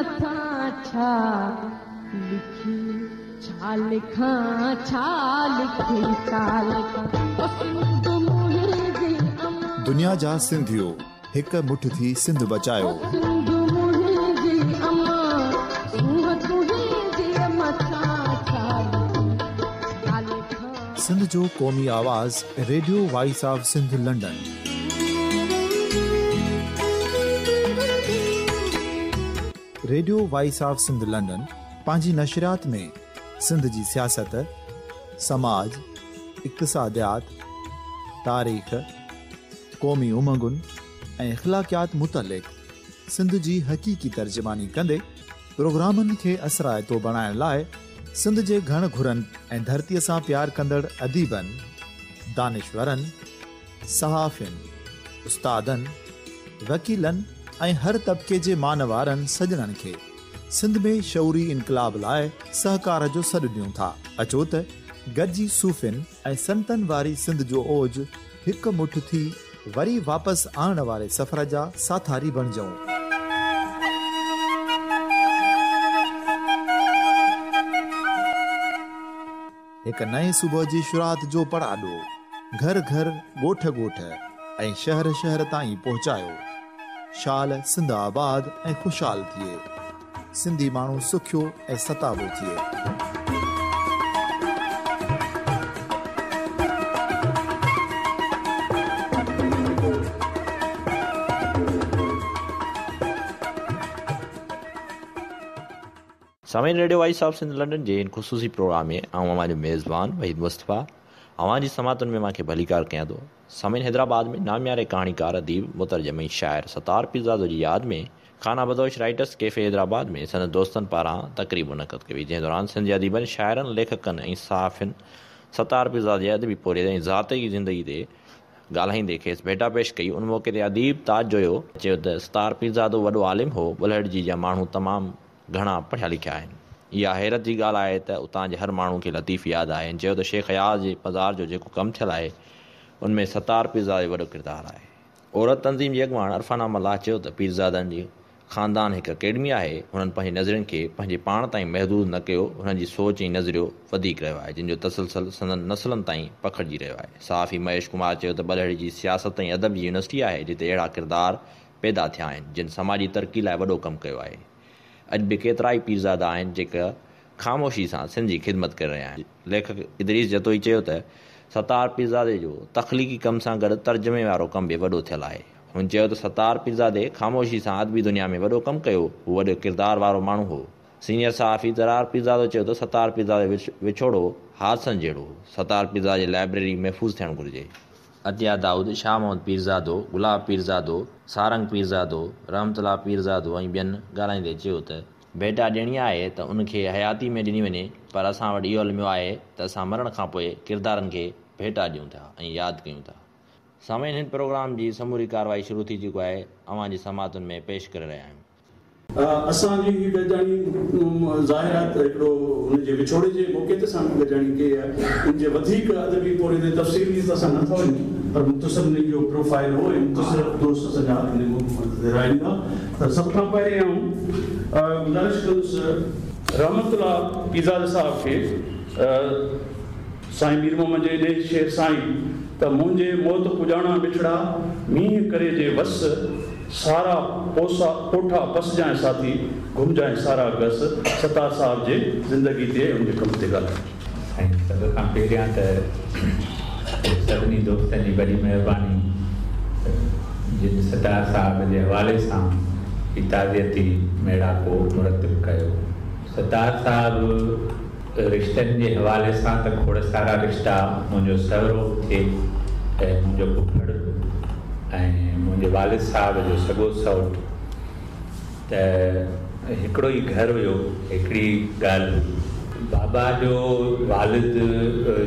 मथां छा लिखी छा लिखां छा लिखी छा लिखां दुनिया जा सिंधियो हिक मुठ थी सिंध बचायो सिंध जो क़ौमी आवाज़ radio voice of Sindh London. Radio voice of Sindh London पंहिंजी नशरियात में सिंध जी सियासत, समाज, इक़्तिसादियात, तारीख़, क़ौमी उमंगुनि ऐं इख़्लाक़ियात मुतलिक़ सिंध जी हक़ीक़ी तर्जुमानी कंदे प्रोग्रामनि खे असराइतो बणाइण लाइ सिंध जे घण घुरनि ऐं धरतीअ सां प्यार कंदड़ अदीबनि, दानिशवरनि, सहाफ़ियुनि, उस्तादनि, वकीलनि ऐं हर तबिके जे मानवारनि सजणनि खे सिंध में शऊरी इनक़लाब लाइ सहकार जो सॾु ॾियूं था। अचो त गॾिजी सूफ़ियुनि ऐं संतनि वारी सिंध जो ओज हिकु मुठ थी वरी वापसि आणण वारे सफ़र जा साथारी बणिजऊं। हिक नए सुबुह जी शुरूआत जो पड़ाॾो घर घर ॻोठ ॻोठ ऐं शहर शहर ताईं पहुचायो। शाल सिंध आबाद ऐं ख़ुशहाल थिए, सिंधी माण्हू सुखियो ऐं सताबो थिए। सामीन radio voice of Sindh London जे इन ख़ुसूसी प्रोग्राम में हमारे मेज़बान वहीद मुस्तफ़ा अवां समातुन में मांखे भलीकार कयां थो। सामीन हैदराबाद में नामियारे कहाणीकार, अदीब, मुतरजमी, शाइर सतार पीरज़ादो जी यादि में खाना बदोश राइटर्स कैफ़े हैदराबाद में सन दोस्तनि पारां तक़रीब मुनक़द कई वई, जंहिं दौरान सिंध जे अदीबनि, शाइरनि, लेखकनि ऐं सहाफ़ियुनि सतार पीरज़ाद जे अदबी पोरे ऐं ज़ाती ज़िंदगी ते ॻाल्हाईंदे खेसि भेटा पेश कई। उन मौक़े ते अदीब ताज जोयो चयो त सतार पीरज़ादो वॾो आलिम हो, बुलहड़जी जा माण्हू तमामु घणा पढ़िया लिखिया आहिनि। इहा हैरत जी ॻाल्हि आहे त उतां जे हर माण्हू खे लतीफ़ यादि आहे। चयो त शेख अयाज़ जे बाज़ार जो जेको कमु थियलु आहे उनमें सतार पीरज़ाद जो वॾो किरदारु आहे। औरत तंज़ीम जी अॻुवाण अरफाना मल्लाह चयो त पीरज़ादनि जी ख़ानदान हिकु अकेडमी आहे। हुननि पंहिंजी नज़रनि खे पंहिंजे पाण ताईं महदूद न कयो, हुननि जी सोच ऐं नज़रियो वधीक रहियो आहे, जिन जो तसलसल संदनि नसलनि ताईं पखिड़िजी रहियो आहे। सहाफ़ी महेश कुमार चयो त बलहड़ी जी सियासत ऐं अदब जी यूनिवर्सिटी आहे जिते अहिड़ा किरदार पैदा थिया आहिनि जिन समाजी तरक़ी लाइ वॾो कमु कयो आहे। अॼु बि केतिरा ई पीरज़ादा आहिनि जेका ख़ामोशी सां सिंध जी ख़िदमत करे रहिया आहिनि। लेखक इदरीस जतोई चयो त सतार पीरज़ादे जो तख़लीक़ी कम सां गॾु तर्जुमे वारो कमु बि वॾो थियलु आहे। हुन चयो त सतार पीरज़ादे ख़ामोशी सां अदबी दुनिया में वॾो कमु कयो, हू वॾो किरदार वारो माण्हू हो। सीनियर सहाफ़ी ज़रार पीरज़ादो चयो त सतार पीरज़ादे विछोड़ो हादसनि जहिड़ो हो। सतार पीरज़ादे जी लाइब्रेरी महफ़ूज़ थियणु घुरिजे। अतिया दाऊद, शाह मोहम्मद पीरज़ादो, गुलाब पीरज़ादो, सारंग पीरज़ादो, रहमतुल्लाह पीरज़ादो ऐं ॿियनि ॻाल्हाईंदे चयो त भेटा ॾियणी आहे त उनखे हयाती में ॾिनी वञे, पर असां वटि इहो अलमियो आहे त असां मरण खां पोइ किरदारनि खे भेटा ॾियूं था ऐं यादि कयूं था। सामीन हिन प्रोग्राम जी समूरी कार्रवाई शुरू थी चुको आहे, अवां जी समातुनि में पेश करे रहिया आहियूं। असांजी गॾजाणी ज़ाहिरात हिकिड़ो हुनजे विछोड़े जे मौक़े ते असां गॾजाणी कई आहे। हुनजे वधीक अदबी पोरे ते तफ़सीली त असां नथा वञूं, पर मुख़्तसर हुन जो प्रोफाइल हो ऐं मुख़्तसर दोस्त सॼा ॿुधाईंदा। त सभ खां पहिरियों गुज़ारिश कंदुसि रहमतुल्लाह पीरज़ाद साहिब खे, साईं मीर मोहम्मद जे ॾे शेर साईं त मुंहिंजे मौत पुॼाणा बिछड़ा मींहुं करे जे वस, सारा पोठा पस जाए साथी घुम जाए सारा गस। सतार साहिब जे ज़िंदगी ते उनजे कम ते ॻाल्हायो। ऐं सभ खां पहिरियां त सभिनी दोस्तनि जी वॾी महिरबानी जिन सतार साहिब जे हवाले सां ताज़ियती मेड़ाको मुरतब कयो। सतार साहिब रिश्तनि जे हवाले सां त खोड़ सारा रिश्ता, मुंहिंजो सहुरो थिए ऐं मुंहिंजो पुफड़ ऐं मुंहिंजे वालिद साहिब जो सॻो सौट, त हिकिड़ो ई घर हुयो। हिकिड़ी ॻाल्हि, बाबा जो वालिद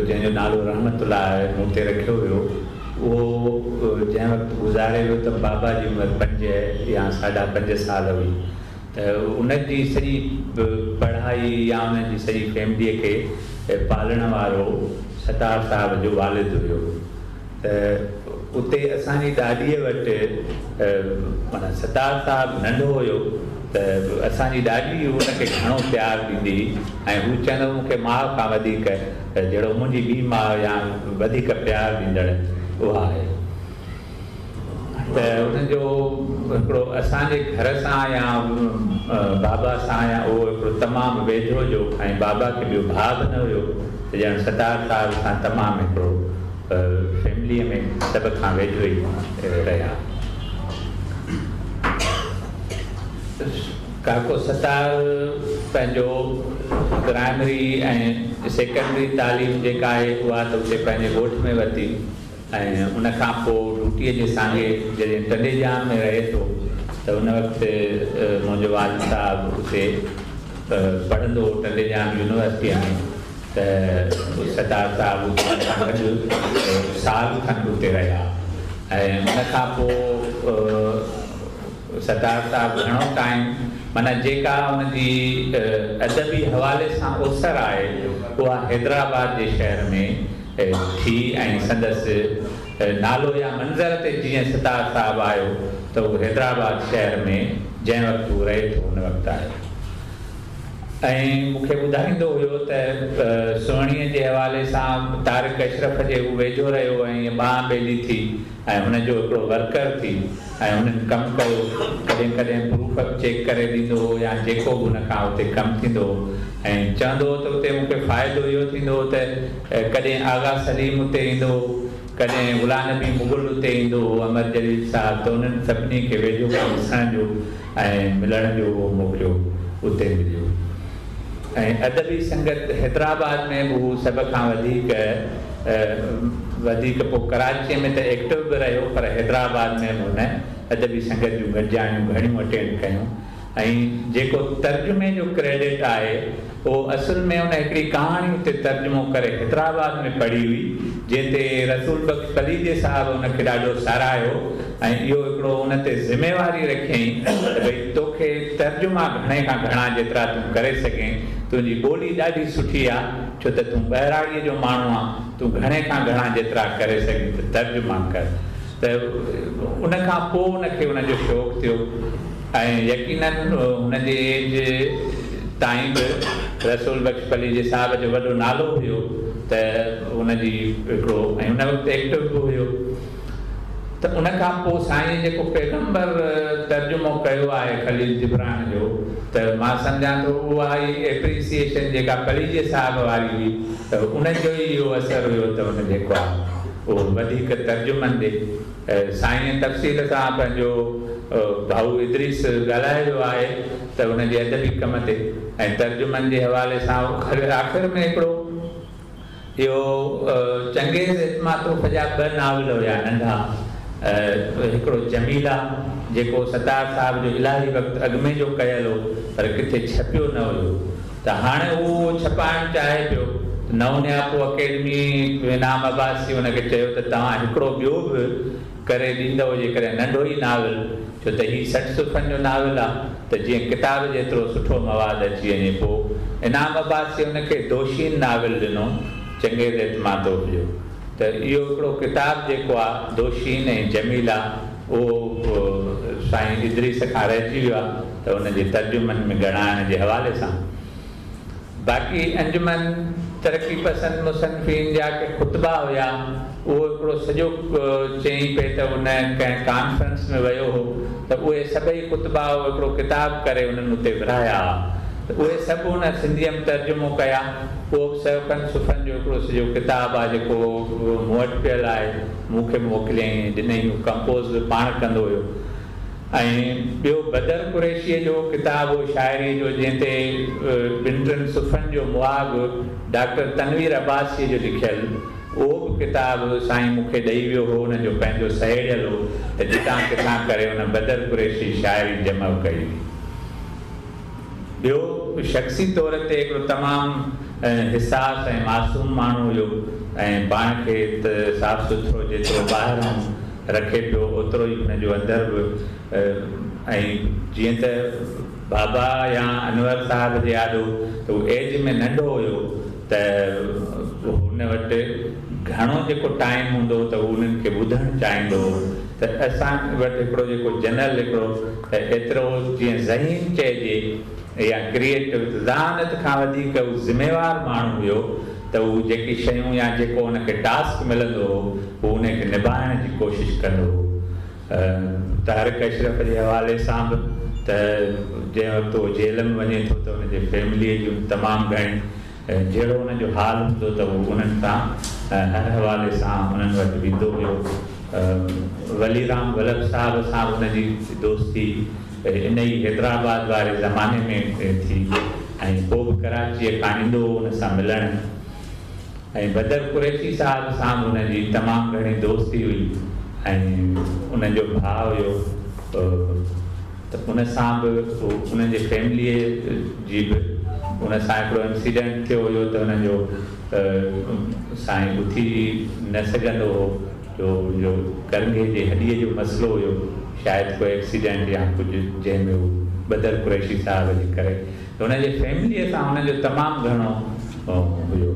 जंहिंजो नालो रहमतुल्लाह मूं ते रखियो हुयो, उहो जंहिं वक़्तु गुज़ारे वियो त बाबा जी उमिरि 5 या 5.5 साल हुई। त उनजी सॼी पढ़ाई या उनजी सॼी फैमिलीअ खे पालण वारो सतार साहिब जो वालिद हुयो। त उते असांजी ॾाॾीअ वटि माना सतार साहिब नंढो हुयो त त असांजी ॾाॾी हुनखे घणो प्यारु ॾींदी हुई ऐं हू चवंदो मूंखे माउ खां वधीक जहिड़ो मुंहिंजी ॿी माउ या वधीक प्यारु ॾींदड़ उहा आहे। त हुनजो हिकिड़ो असांजे घर सां या बाबा सां या उहो हिकिड़ो तमामु वेझो जो ऐं बाबा खे ॿियो भाउ बि न हुयो त ॼण सतार साल सां तमामु हिकिड़ो फैमिलीअ में सभ खां वेझो ई रहिया। काको सतार पंहिंजो प्राइमरी ऐं सेकेंडरी तालीम जेका आहे उहा त उते पंहिंजे ॻोठ में वरिती ऐं उनखां पोइ ड्यूटीअ जे सांगे जॾहिं टंडेजाम में रहे थो त उन वक़्तु मुंहिंजो वालिद साहिबु उते पढ़ंदो हो टंडेजाम यूनिवर्सिटीअ में त सतार साहिबु गॾु साल खनि उते रहिया ऐं उनखां पोइ सतार साहिबु घणो टाइम माना जेका हुनजी अदबी हवाले सां ओसर आहे उहा हैदराबाद जे शहर में थी ऐं संदसि नालो या मंज़र ते जीअं सतार साहिबु आयो त उहो हैदराबाद शहर में जंहिं वक़्तु उहो रहे थो उन वक़्तु आयो ऐं मूंखे ॿुधाईंदो हुयो त सोणीअ जे हवाले सां तारिक अशरफ जे हू वेझो रहियो ऐं ॿांह ॿेली थी ऐं हुनजो हिकिड़ो वर्कर थी ऐं हुननि कमु कयो कॾहिं कॾहिं प्रूफ चेक करे ॾींदो हो या जेको बि हुनखां हुते कमु थींदो हो ऐं चवंदो हो त हुते मूंखे फ़ाइदो इहो थींदो हो त कॾहिं आगा सलीम उते ईंदो हो कॾहिं गुलाम नबी मुग़ल उते ईंदो हो अमर जलील साहिबु त उन्हनि सभिनी खे वेझो ॾिसण जो ऐं मिलण जो उहो मोकिलियो उते मिलियो ऐं अदबी संगत हैदराबाद में बि सभ खां वधीक पोइ कराचीअ में त एक्टिव बि रहियो पर हैदराबाद में हुन अदबी संगत जूं गॾिजाणियूं घणियूं अटेंड कयूं ऐं जेको तर्जुमे जो क्रेडिट आहे उहो असुल में हुन हिकिड़ी कहाणी उते तर्जुमो करे हैदराबाद में पढ़ी हुई जंहिं ते रसूल बख्श फलीजे साहिबु हुनखे ॾाढो साराहियो ऐं इहो हिकिड़ो हुन ते ज़िमेवारी रखियईं त भई तोखे तर्जुमा घणे खां घणा जेतिरा तूं करे सघें तुंहिंजी ॿोली ॾाढी सुठी आहे छो त तूं ॿहिराड़ीअ जो माण्हू आहे तूं घणे खां घणा जेतिरा करे सघीं त तर्जुमा कर त उनखां पोइ हुनखे हुनजो शौक़ु थियो ऐं यकीनन हुनजे एज ताईं बि रसूल बख्श फलीजे साहिब जो वॾो नालो हुयो त हुनजी हिकिड़ो ऐं हुन वक़्तु एक्टिव बि हुयो त उनखां पोइ साईं जेको पैगम्बर तर्जुमो कयो आहे खलील जिब्रान जो त मां सम्झां थो उहा ई एप्रिसिएशन जेका फलीजे साहिब वारी हुई त उनजो ई इहो असरु हुयो त हुन जेको आहे उहो वधीक तर्जुमनि ॾे साईं तफ़सील सां पंहिंजो भाऊ इदरीस ॻाल्हाए वियो आहे त हुनजे अदबी कम ते ऐं तर्जुमनि जे हवाले सां आख़िर में हिकिड़ो इहो चंगेज़ इत्मातोफ़ जा 2 नावल हुया नंढा हिकिड़ो जमीला जेको सतार साहिब जो इलाही वक़्तु अॻु में जो कयल हो पर किथे छपियो न हुयो त हाणे उहो छपाइणु चाहे पियो नवनियापो अकेडमी इनाम अब्बासी हुनखे चयो त तव्हां हिकिड़ो ॿियो बि करे ॾींदव जेकॾहिं नंढो ई नावल छो त हीउ 60 सुफ़्हनि जो नावल आहे त जीअं किताब जेतिरो सुठो मवादु अची वञे पोइ इनाम अब्बासी हुनखे दोशीन नावल ॾिनो चंगेज़ इत्मातोफ़ जो त इहो हिकिड़ो किताबु जेको आहे दोशीन ऐं जमीला उहो साईं इदरीस खां रहिजी वियो आहे त हुनजे तर्जुमनि में ॻणाइण जे हवाले सां बाक़ी अंजुमन तरक़ी पसंद मुसनफ़ीन जा के ख़ुतबा हुया उहो हिकिड़ो सॼो चई पे त उन कंहिं कॉन्फ्रेंस में वियो हो त उहे सभई ख़ुतबा हिकिड़ो किताबु करे उन्हनि उते विराया त उहे सभु हुन सिंधीअ में तर्जुमो कया उहो बि सौकनि सुफ़नि जो हिकिड़ो सॼो किताबु आहे जेको मूं वटि पियल आहे मूंखे मोकिलियईं ॾिनई कंपोज़ बि पाण कंदो हुयो ऐं ॿियो बदर कुरैशीअ जो किताबु शाइरी जो जंहिं ते 2-3 सुफ़नि जो मुआग डॉक्टर तनवीर अब्बासीअ जो लिखियलु उहो बि किताबु साईं मूंखे ॾेई वियो हो हुनजो पंहिंजो सहेड़ियल हो त जितां किथां करे हुन बदर कुरैशी शाइरी जमा कई ॿियो शख़्सी तौर ते हिकिड़ो तमामु हिसास ऐं मासूम माण्हू हुयो ऐं पाण खे त साफ़ सुथिरो जेतिरो ॿाहिरां रखे पियो ओतिरो ई हुनजो अंदरि बि ऐं जीअं त बाबा या अनवर साहिब जे यादि हो त उहो एज में नंढो हुयो त हुन वटि घणो जेको टाइम हूंदो त उन्हनि खे ॿुधणु चाहींदो त असां वटि हिकिड़ो जेको जनरल हिकिड़ो त एतिरो जीअं ज़हीन चइजे या क्रिएटिव ज़हानत खां वधीक हू ज़िम्मेवार माण्हू हुयो त हू जेकी शयूं या जेको हुनखे टास्क मिलंदो हो हू उनखे निभाइण जी कोशिशि कंदो हो। तारिक अशरफ जे हवाले सां बि त जंहिं वक़्तु उहो जेल में वञे थो त हुनजे फैमिलीअ जूं तमामु घणी जहिड़ो हुनजो हाल हूंदो त उहो उन्हनि सां हर हवाले सां उन्हनि वटि वेंदो हुयो। वलीराम वल्लभ साहब सां हुनजी दोस्ती इन ई हैदराबाद वारे ज़माने में थी ऐं पोइ बि कराचीअ खां ईंदो हो हुन सां मिलणु। ऐं बदर कुरैशी साहब सां बि हुनजी तमामु घणी दोस्ती हुई ऐं उन्हनि जो भाउ हुयो त उन सां बि उन्हनि जे फैमिलीअ जी बि उन सां हिकिड़ो इंसिडेंट थियो हुयो त हुनजो साईं उथी न सघंदो हो जो करंगे जे हॾीअ जो मसइलो हुयो, शायदि कोई एक्सीडेंट या कुझु जंहिंमें हू बदर कुरैशी साहब जे करे त हुनजे फैमिलीअ सां हुनजो तमामु घणो हुयो।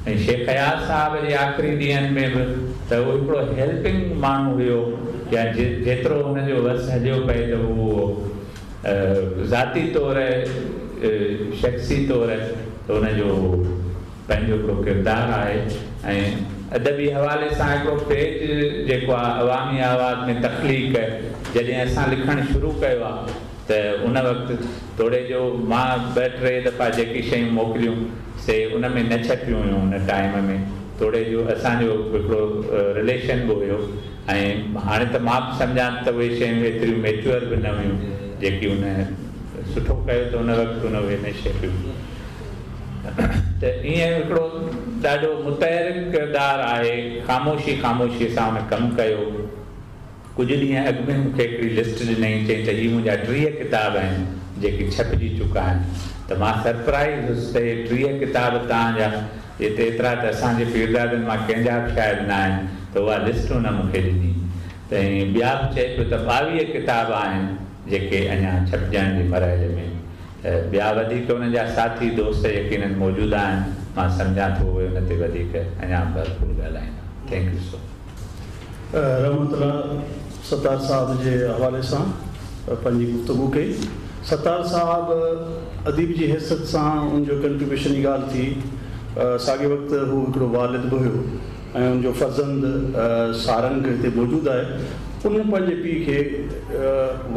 ऐं शेख हयात साहब जे आख़िरी ॾींहंनि में बि त उहो हिकिड़ो हेल्पिंग माण्हू हुयो या जेतिरो हुनजो वस हलियो पए त उहो ज़ाती तौरु शख़्सी तौरु त हुनजो पंहिंजो हिकिड़ो किरदारु आहे। ऐं अदबी हवाले सां हिकिड़ो पेज जेको आहे अवामी आवाज़ में तख़लीक़ जॾहिं असां लिखणु शुरू कयो आहे त उन वक़्तु थोरे जो मां 2-3 दफ़ा जेकी शयूं मोकिलियूं से उन में न छपियूं हुयूं उन टाइम में थोरे जो असांजो हिकिड़ो रिलेशन बि हुयो। ऐं हाणे त मां बि सम्झां त उहे शयूं एतिरियूं मैच्योर बि न हुयूं जेकी उन सुठो कयो त उन वक़्तु उन उहे न छपियूं। त ईअं हिकिड़ो ॾाढो मुतहरिक किरदारु आहे। ख़ामोशीअ सां हुन कमु कयो। कुझु ॾींहं अॻु में मूंखे हिकिड़ी लिस्ट ॾिनई, चई त हीअ मुंहिंजा 3 किताब आहिनि जेके छपिजी चुका आहिनि। त मां सरप्राइज़ हुउसि त इहे 3 किताब तव्हांजा हिते एतिरा त असांजे पीरदादनि मां कंहिंजा बि शायदि न आहिनि त उहा लिस्ट हुन मूंखे ॾिनी। त ॿिया बि चए पियो त 22 किताब आहिनि जेके अञा छपजण जी मरहले में। ॿिया वधीक हुन जा साथी दोस्त यकीनन मौजूदु आहिनि। मां सम्झां थो उहे हुन ते वधीक अञा भरपूर ॻाल्हाईंदा। थैंक यू सो रहमतुल्लाह सत्तार साहब जे हवाले सां पंहिंजी गुफ़्तगू कई। सत्तार साहब अदीब जी हैसियत सां उनजो कंट्रीब्यूशन जी ॻाल्हि थी। साॻे वक़्तु हू हिकिड़ो वालिद बि हुयो ऐं उनजो फर्ज़ंद सारंग हिते मौजूदु आहे। उन पंहिंजे पीउ खे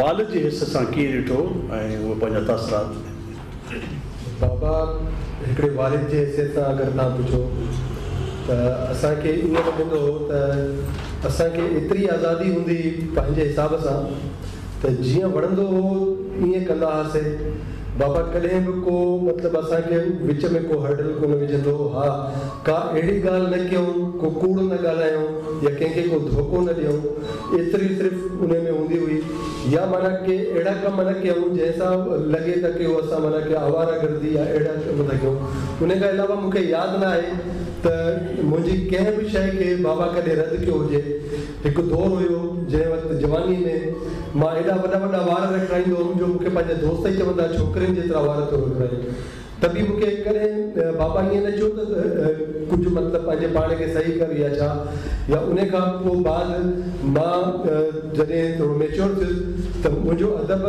वालिद जी हैसियत सां कीअं ॾिठो ऐं उहे पंहिंजा तासरात। बाबा हिकिड़े वालिद जी हैसियत सां अगरि तव्हां पुछो त असांखे ईअं लॻंदो हो त असांखे एतिरी आज़ादी हूंदी पंहिंजे हिसाब सां त जीअं वणंदो हो ईअं कंदा हुआसीं। बाबा कॾहिं बि को मतिलबु असांखे विच में को हर्डल कोन विझंदो। हा, का अहिड़ी ॻाल्हि न कयूं, को कूड़ न ॻाल्हायूं या कंहिंखे को धोखो न ॾियूं, एतिरी सिर्फ़ु उन में हूंदी हुई। या माना के अहिड़ा कम न कयूं जंहिंसां लॻे त की उहो असां माना की आवारागर्दी या अहिड़ा कम था कयूं। उन खां अलावा मूंखे यादि न आहे त मुंहिंजी कंहिं बि शइ खे बाबा कॾहिं रद्द कयो हुजे। हिकु दौरु हुयो जंहिं वक़्तु जवानी में मां एॾा वॾा वार रखाईंदो हुउमि जो मूंखे पंहिंजा दोस्त ई चवंदा छोकिरियुनि जेतिरा वार थो रखाए। त बि मूंखे कॾहिं बाबा ईअं न चयो त कुझु मतिलबु पंहिंजे पाण खे सही कर या छा। या उन खां पोइ बाद मां जॾहिं थोरो मैच्योर थियुसि त मुंहिंजो अदब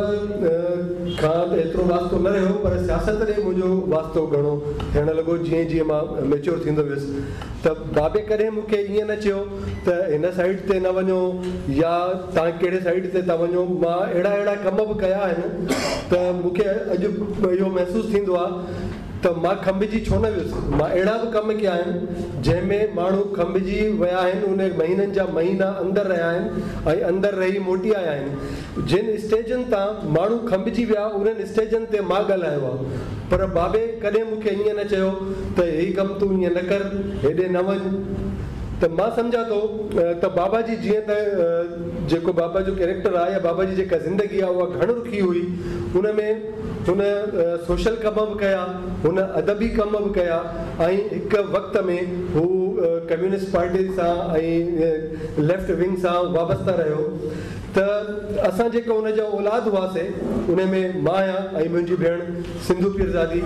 खां त एतिरो वास्तो न रहियो, पर सियासत ॾे मुंहिंजो वास्तो घणो थियणु लॻो जीअं जीअं मां मैच्योर थींदो वियुसि। त बाबे कॾहिं मूंखे ईअं न चयो त हिन साइड ते न वञो या तव्हां कहिड़े साइड ते था वञो। मां अहिड़ा कम बि कया आहिनि त मूंखे अॼु इहो महसूसु थींदो आहे त मां खंभिजी छो न वियुसि। मां अहिड़ा बि कम कया आहिनि जंहिंमें माण्हू खंभिजी विया आहिनि, उन महीननि जा महीना अंदरि रहिया आहिनि ऐं अंदरि रही मोटी आया आहिनि। जिन स्टेजनि तां माण्हू खंभिजी विया उन्हनि स्टेजनि ते मां ॻाल्हायो आहे। पर बाबे कॾहिं मूंखे ईअं न चयो त हीउ कमु तूं ईअं न कर, हेॾे न वञ। त मां सम्झां थो त बाबा जी जीअं त जेको बाबा जो कैरेक्टर आहे या बाबा जी जेका ज़िंदगी आहे उहा घण रुखी हुई। हुन में हुन सोशल कम बि कया, हुन अदबी कम बि कया ऐं हिकु वक़्त में हू कम्यूनिस्ट पार्टी सां ऐं लेफ्ट विंग सां वाबस्ता रहियो। त असां जेको हुनजा औलाद हुआसीं उन में मां आहियां ऐं मुंहिंजी भेण सिंधू पीरज़ादी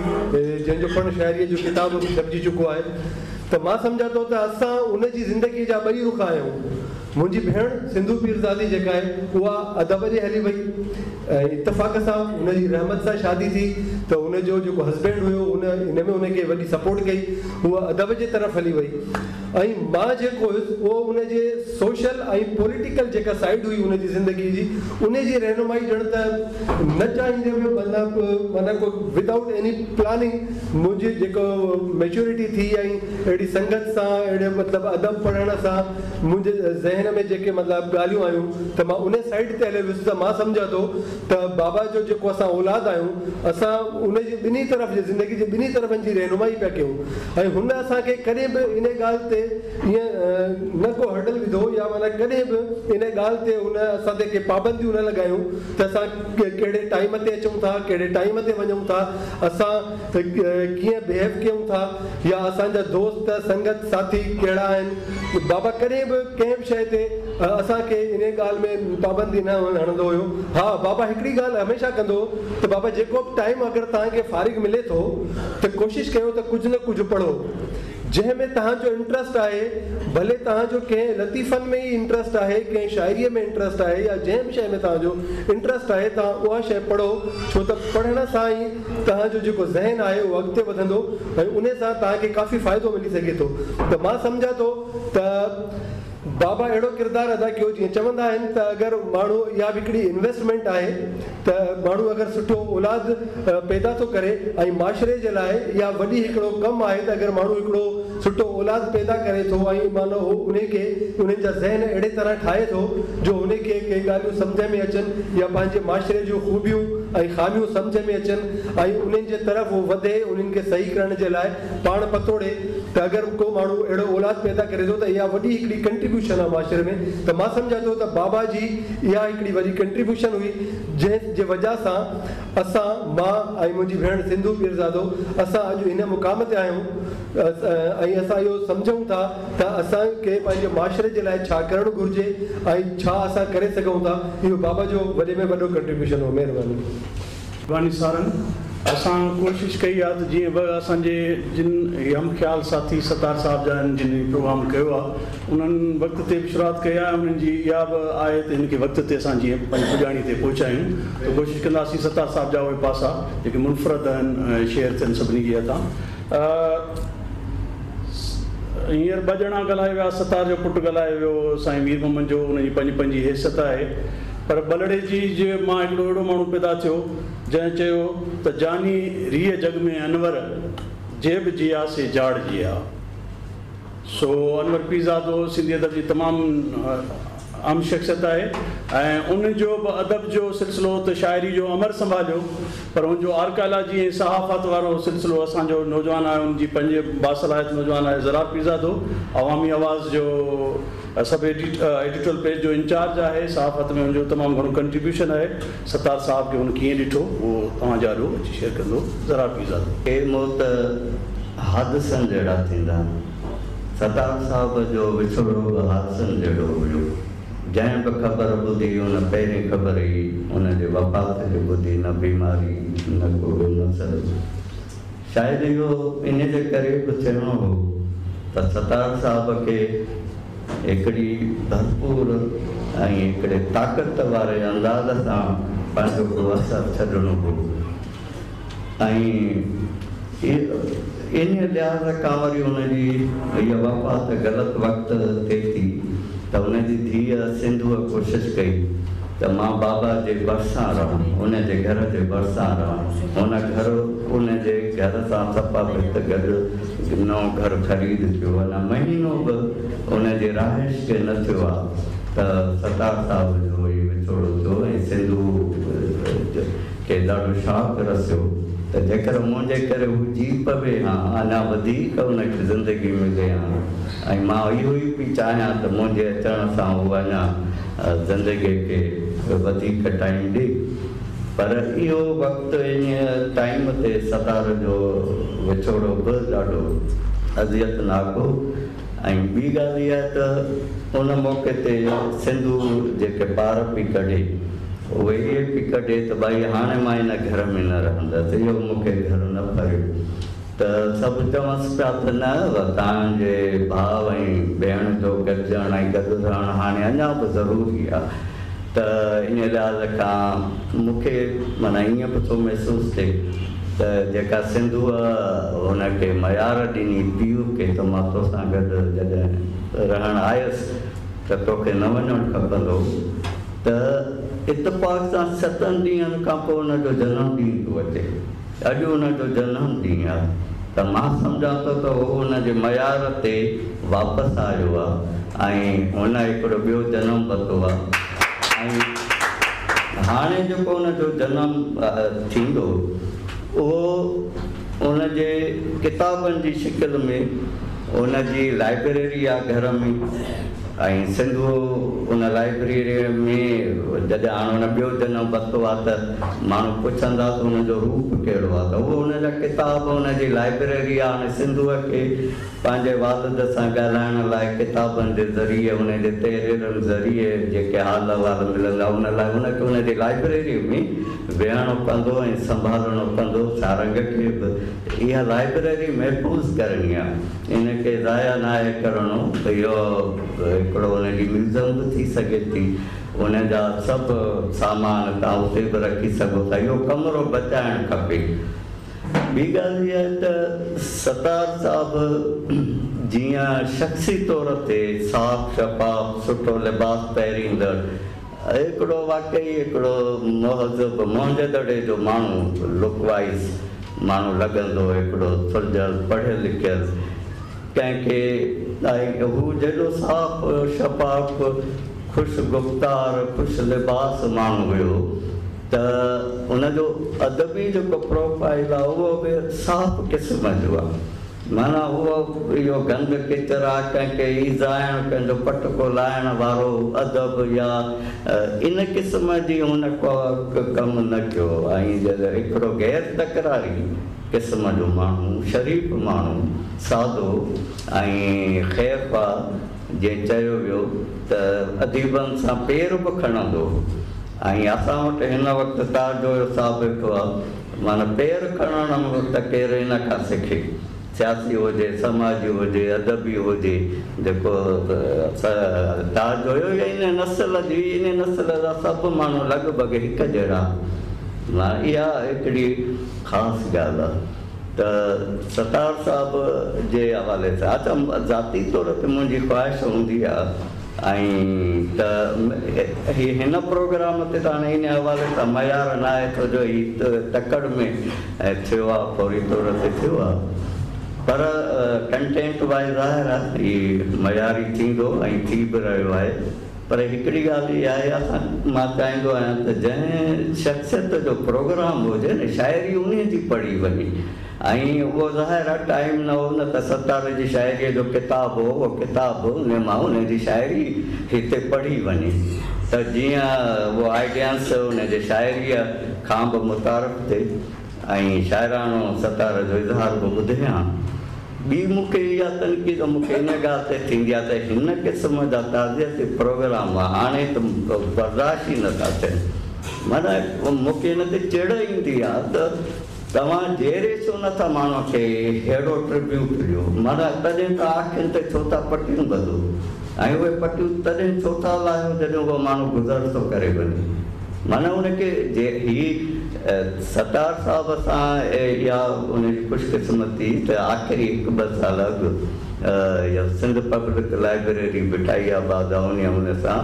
जंहिंजो पण शाइरीअ जो किताब बि छपिजी चुको आहे। त मां सम्झां थो त असां उनजी ज़िंदगीअ जा ॿई रुख आहियूं। मुंहिंजी भेण सिंधू पीरज़ादी जेका आहे उहा अदब जे हली वई ऐं इतफ़ाक़ सां उनजी रहमत सां शादी थी त उनजो जेको हस्बैंड हुयो उन इन में उनखे वॾी सपोर्ट कई, उहा अदब जे तरफ़ हली वई। ऐं मां जेको हुयुसि उहो उनजे सोशल ऐं पॉलिटिकल जेका साइड हुई उनजी ज़िंदगी जी उनजी रहनुमाई ॼण त न चाहींदे बि माना को विदाउट एनी प्लानिंग मुंहिंजी जेको मेच्योरिटी थी ऐं अहिड़ी संगत सां अहिड़े मतिलबु अदब पढ़ण सां मुंहिंजे ज़हन में जेके मतिलबु ॻाल्हियूं आयूं त मां उन साइड ते हलियो वियुसि। त मां सम्झां थो त बाबा जो जेको असां औलाद आहियूं असां उनजी ॿिन्ही तरफ़ जे ज़िंदगी जे ॿिन्ही तरफ़नि जी रहनुमाई पिया कयूं ऐं हुन असांखे कॾहिं बि इन ॻाल्हि ते ईअं न को हर्डल विधो या माना कॾहिं बि इन ॻाल्हि ते हुन असां ते के पाबंदियूं न लॻायूं त असां कहिड़े टाइम ते अचूं था, कहिड़े टाइम ते वञूं था, असां कीअं बिहेव कयूं था या असांजा दोस्त संगत साथी कहिड़ा आहिनि। बाबा कॾहिं बि कंहिं बि शइ ते असांखे इन ॻाल्हि में पाबंदी न हणंदो हुयो। हा, बाबा हिकिड़ी ॻाल्हि हमेशह कंदो त बाबा जेको बि टाइम अगरि तव्हांखे फारिग मिले थो त कोशिशि कयो त कुझु न कुझु पढ़ो जंहिंमें तव्हांजो इंट्रस्ट आहे, भले तव्हांजो कंहिं लतीफ़नि में ई इंट्रस्ट आहे, कंहिं शाइरीअ में इंट्रस्ट आहे या जंहिं बि शइ में तव्हांजो इंट्रस्ट आहे तव्हां उहा शइ पढ़ो, छो त पढ़ण सां ई तव्हांजो जेको ज़हन आहे उहो अॻिते वधंदो ऐं उन सां तव्हांखे काफ़ी फ़ाइदो मिली सघे थो। त मां सम्झां थो त बाबा अहिड़ो किरदारु अदा कयो जीअं चवंदा आहिनि त अगरि माण्हू इहा बि हिकिड़ी इन्वेस्टमेंट आहे त माण्हू अगरि सुठो औलाद पैदा थो करे ऐं माशरे जे लाइ इहा वॾी हिकिड़ो कमु आहे त अगरि माण्हू हिकिड़ो सुठो औलाद पैदा करे थो ऐं माना उनखे उन्हनि जा ज़हन अहिड़े तरह ठाहे थो जो उनखे के ॻाल्हियूं सम्झ में अचनि या पंहिंजे माशरे जूं ख़ूबियूं ऐं ख़ामियूं सम्झ में अचनि ऐं उन्हनि जे तरफ़ उहो वधे, उन्हनि खे सही करण जे लाइ पाण पतोड़े त अगरि को माण्हू अहिड़ो औलाद पैदा करे थो त इहा वॾी हिकिड़ी कंट्रीब्यूशन आहे माशरे में। त मां सम्झां थो त बाबा जी इहा हिकिड़ी वॾी कंट्रीब्यूशन हुई जंहिं जे वजह सां असां मां ऐं मुंहिंजी भेण सिंधू पीरज़ादो असां अॼु हिन मुक़ाम ते आहियूं ऐं असां इहो सम्झूं था त असांखे पंहिंजे माशरे जे लाइ छा करणु घुरिजे ऐं छा असां करे सघूं था। इहो बाबा जो वॾे में वॾो कंट्रीब्यूशन हो। महिरबानी सारनि असां कोशिशि कई आहे त जीअं असांजे जिन हम ख़्याल साथी सतार साहिब जा आहिनि जिन प्रोग्राम कयो आहे उन्हनि वक़्त ते बि शुरूआति कई आहे, उन्हनि जी इहा बि आहे त हिनखे वक़्त ते असां जीअं पंहिंजी पुॼाणी ते पहुचायूं त कोशिशि कंदासीं सतार साहिब जा उहे पासा जेके मुनफ़रद आहिनि शेयर थियनि सभिनी खे हितां। हींअर 2 ॼणा ॻाल्हाए विया, सतार जो पुटु ॻाल्हाए वियो, साईं वीर मोहम्मद जो, उनजी पंहिंजी हैसियत आहे, पर बलड़े जी जे मां हिकिड़ो अहिड़ो माण्हू पैदा थियो जंहिं चयो त जानी रीह जग में अनवर जेब जिया से जाड़ जिया। सो अनवर पीरज़ादो सिंधी अदब जी तमामु आम शख़्सियत आहे ऐं उनजो बि अदब जो सिलसिलो त शाइरी जो अमर संभालियो, पर उनजो आर्कियोलॉजी ऐं सहाफ़त वारो सिलसिलो असांजो नौजवान आहे, उनजी पंहिंजे बासलाहियत नौजवान आहे ज़रार पीरज़ादो, अवामी आवाज़ जो सब एडिटोरियल पेज जो इंचार्ज आहे, सहाफ़त में उनजो तमामु घणो कंट्रीब्यूशन आहे। सतार साहिब खे हुन कीअं ॾिठो उहो तव्हांजा ॾो अची शेयर कंदो ज़रार पीरज़ादो। के मौत हादसनि जहिड़ा थींदा आहिनि, सतार साहिब जो विछोड़ो हादसनि जहिड़ो हुयो। जंहिं बि ख़बर ॿुधी उन पहिरीं ख़बर ई उनजे वफ़ात खे ॿुधी, न बीमारी न को मसइलो। शायदि इहो इन जे करे बि थियणो हो त सतार साहिब खे हिकिड़ी भरपूर ऐं हिकिड़े ताक़त वारे अंदाज़ सां पंहिंजो को असरु छॾिणो हो ऐं इन लिहाज़ खां वरी उनजी इहा वफ़ात ग़लति वक़्तु थिए थी त उनजी धीअ सिंधूअ कोशिशि कई त मां बाबा जे भरिसां रहां, उनजे घर जे भरिसां रहां। उनजे घर सां सफ़ा भित गॾु नओं घर ख़रीद थियो, अञा महीनो बि उनजे रहाइश खे न थियो आहे त सतार साहिब जो इहो विछोड़ो थियो ऐं सिंधू खे ॾाढो शौक़ु रसियो त जेकर मुंहिंजे करे हू जी पवे हा अञा वधीक उनखे ज़िंदगी मिले हा ऐं मां इहो ई पई चाहियां त मुंहिंजे अचण सां हू अञा ज़िंदगीअ खे वधीक टाइम ॾे। पर इहो वक़्तु इन टाइम ते सतार जो विछोड़ो बि ॾाढो अज़ियतनाक हो। ऐं ॿी ॻाल्हि इहा त उन मौक़े ते सिंधू जेके ॿार पई कढे उहे इहे पई कढे त भई हाणे मां इन घर में न रहंदसि, इहो मूंखे घर न भरियो त सभु चवंसि पिया त न तव्हांजे भाउ ऐं भेण जो गॾिजणु ऐं गॾु रहणु हाणे अञा बि ज़रूरी आहे। त इन लिहाज़ खां मूंखे माना ईअं बि थो महसूसु थिए त जेका सिंधू हुनखे मयार ॾिनी पीउ खे त मां तोसां गॾु जॾहिं रहणु आयुसि त तोखे न वञणु खपंदो। त इतफ़ाक़ सां 7 ॾींहंनि खां पोइ हुनजो जनमु ॾींहुं थो अचे। अॼु हुनजो जनमु ॾींहुं आहे त मां सम्झां थो त उहो हुनजे मयार ते वापसि आयो आहे ऐं हुन हिकिड़ो ॿियो जनमु वरितो आहे। ऐं हाणे जेको हुनजो जनमु थींदो उहो हुनजे किताबनि जी शिकिल में हुनजी लाइब्रेरी आहे घर में ऐं सिंधू उन लाइब्रेरी में जॾहिं हाणे हुन ॿियो जनमु वरितो आहे त माण्हू पुछंदा त हुनजो रूप कहिड़ो आहे त उहो हुनजा किताब हुनजी लाइब्रेरी आहे। हाणे सिंधूअ खे पंहिंजे वालिद सां ॻाल्हाइण लाइ किताबनि जे ज़रिए हुनजे तहरीरनि ज़रिए जेके हाल अहवाल मिलंदा उन लाइ हुनखे हुनजी लाइब्रेरी में वेहणो पवंदो ऐं संभालणो पवंदो। सारंग खे बि इहा लाइब्रेरी महफ़ूज़ करणी आहे, इनखे ज़ाया न आहे करिणो त इहो हिकिड़ो हुनजी म्यूज़ियम बि थी सघे थी। हुनजा सभु सामान तव्हां उते बि रखी सघो था। इहो कमिरो बचाइणु खपे। ॿी ॻाल्हि इहा आहे त सतार साहिबु जीअं शख़्सी तौर ते साफ़ शफ़ाफ़ सुठो लिबास पाईंदड़ हिकिड़ो वाक़ई हिकिड़ो महज़ब मोहजदड़े जो माण्हू लुक वाइज़ माण्हू लॻंदो, हिकिड़ो सुलझल पढ़ियल लिखियल कंहिंखे हू जेॾो साफ़ शफ़ाफ़ ख़ुशि गुफ़्तार ख़ुशि लिबास माण्हू हुयो त हुनजो अदबी जेको प्रोफाइल आहे उहो बि साफ़ क़िस्म जो आहे। माना उहो इहो गंद किचर आहे कंहिंखे ईज़ाइणु कंहिंजो पटको लाहिण वारो अदब या इन क़िस्म जी हुन को कमु न कयो। ऐं जॾहिं हिकिड़ो गैर तकरारी क़िस्म जो माण्हू शरीफ़ माण्हू सादो ऐं ख़ैफ़ आहे। जीअं चयो वियो त अदीबनि सां पेर बि खणंदो ऐं असां वटि हिन वक़्तु ताजो साहब वेठो आहे। माना पेर खणण त केरु हिन खां सिखे, सियासी हुजे समाजी हुजे अदबी हुजे। जेको ताज हुयो या इन नस्ल जी इन नस्ल जा सभु माण्हू लॻभॻि हिकु जहिड़ा। इहा हिकिड़ी ख़ासि ॻाल्हि आहे। त सतार साहिब जे हवाले सां अच्छा ज़ाती तौर ते मुंहिंजी ख़्वाहिश हूंदी आहे ऐं त हिन प्रोग्राम ते त हाणे इन हवाले सां मयार न आहे छो जो हीअ तकड़ में थियो आहे, फौरी तौर ते थियो आहे। पर कंटेंट वाइज़ आहे हीअ मयारी थींदो ऐं थी बि रहियो आहे। पर हिकिड़ी ॻाल्हि इहा आहे असां मां चाहींदो आहियां त जंहिं शख़्सियत जो प्रोग्राम हुजे न शाइरी उन जी पढ़ी वञे। ऐं उहो ज़ाहिर आहे टाइम न हो न त सतार जी शाइरीअ जो किताबु हो, उहो किताबु उन मां उनजी शाइरी हिते पढ़ी वञे त जीअं उहो आइडियांस उनजे शाइरीअ खां बि मुतारफ़ थिए ऐं शाइराणो सतार जो इज़हार बि ॿुधियां। ॿी मूंखे इहा तनक़ीद मूंखे इन ॻाल्हि ते थींदी आहे त हिन क़िस्म जा ताज़ियती प्रोग्राम हाणे त बर्दाश्त ई नथा थियनि। माना मूंखे हिन ते चिड़ ईंदी आहे त तव्हां जहिड़े छो नथा माण्हू खे अहिड़ो ट्रिब्यूट ॾियो। माना तॾहिं त आखियुनि ते छो था पटियूं ॿधो ऐं उहे पटियूं तॾहिं छो था लाहियो जॾहिं उहो माण्हू गुज़र थो करे वञे। माना उनखे जे हीअ सतार साहिब सां इहा उनजी ख़ुशकिस्मती त आख़िरी 1-2 साल अॻु सिंध पब्लिक लाइब्रेरी बिठाईआबाद आहे उन सां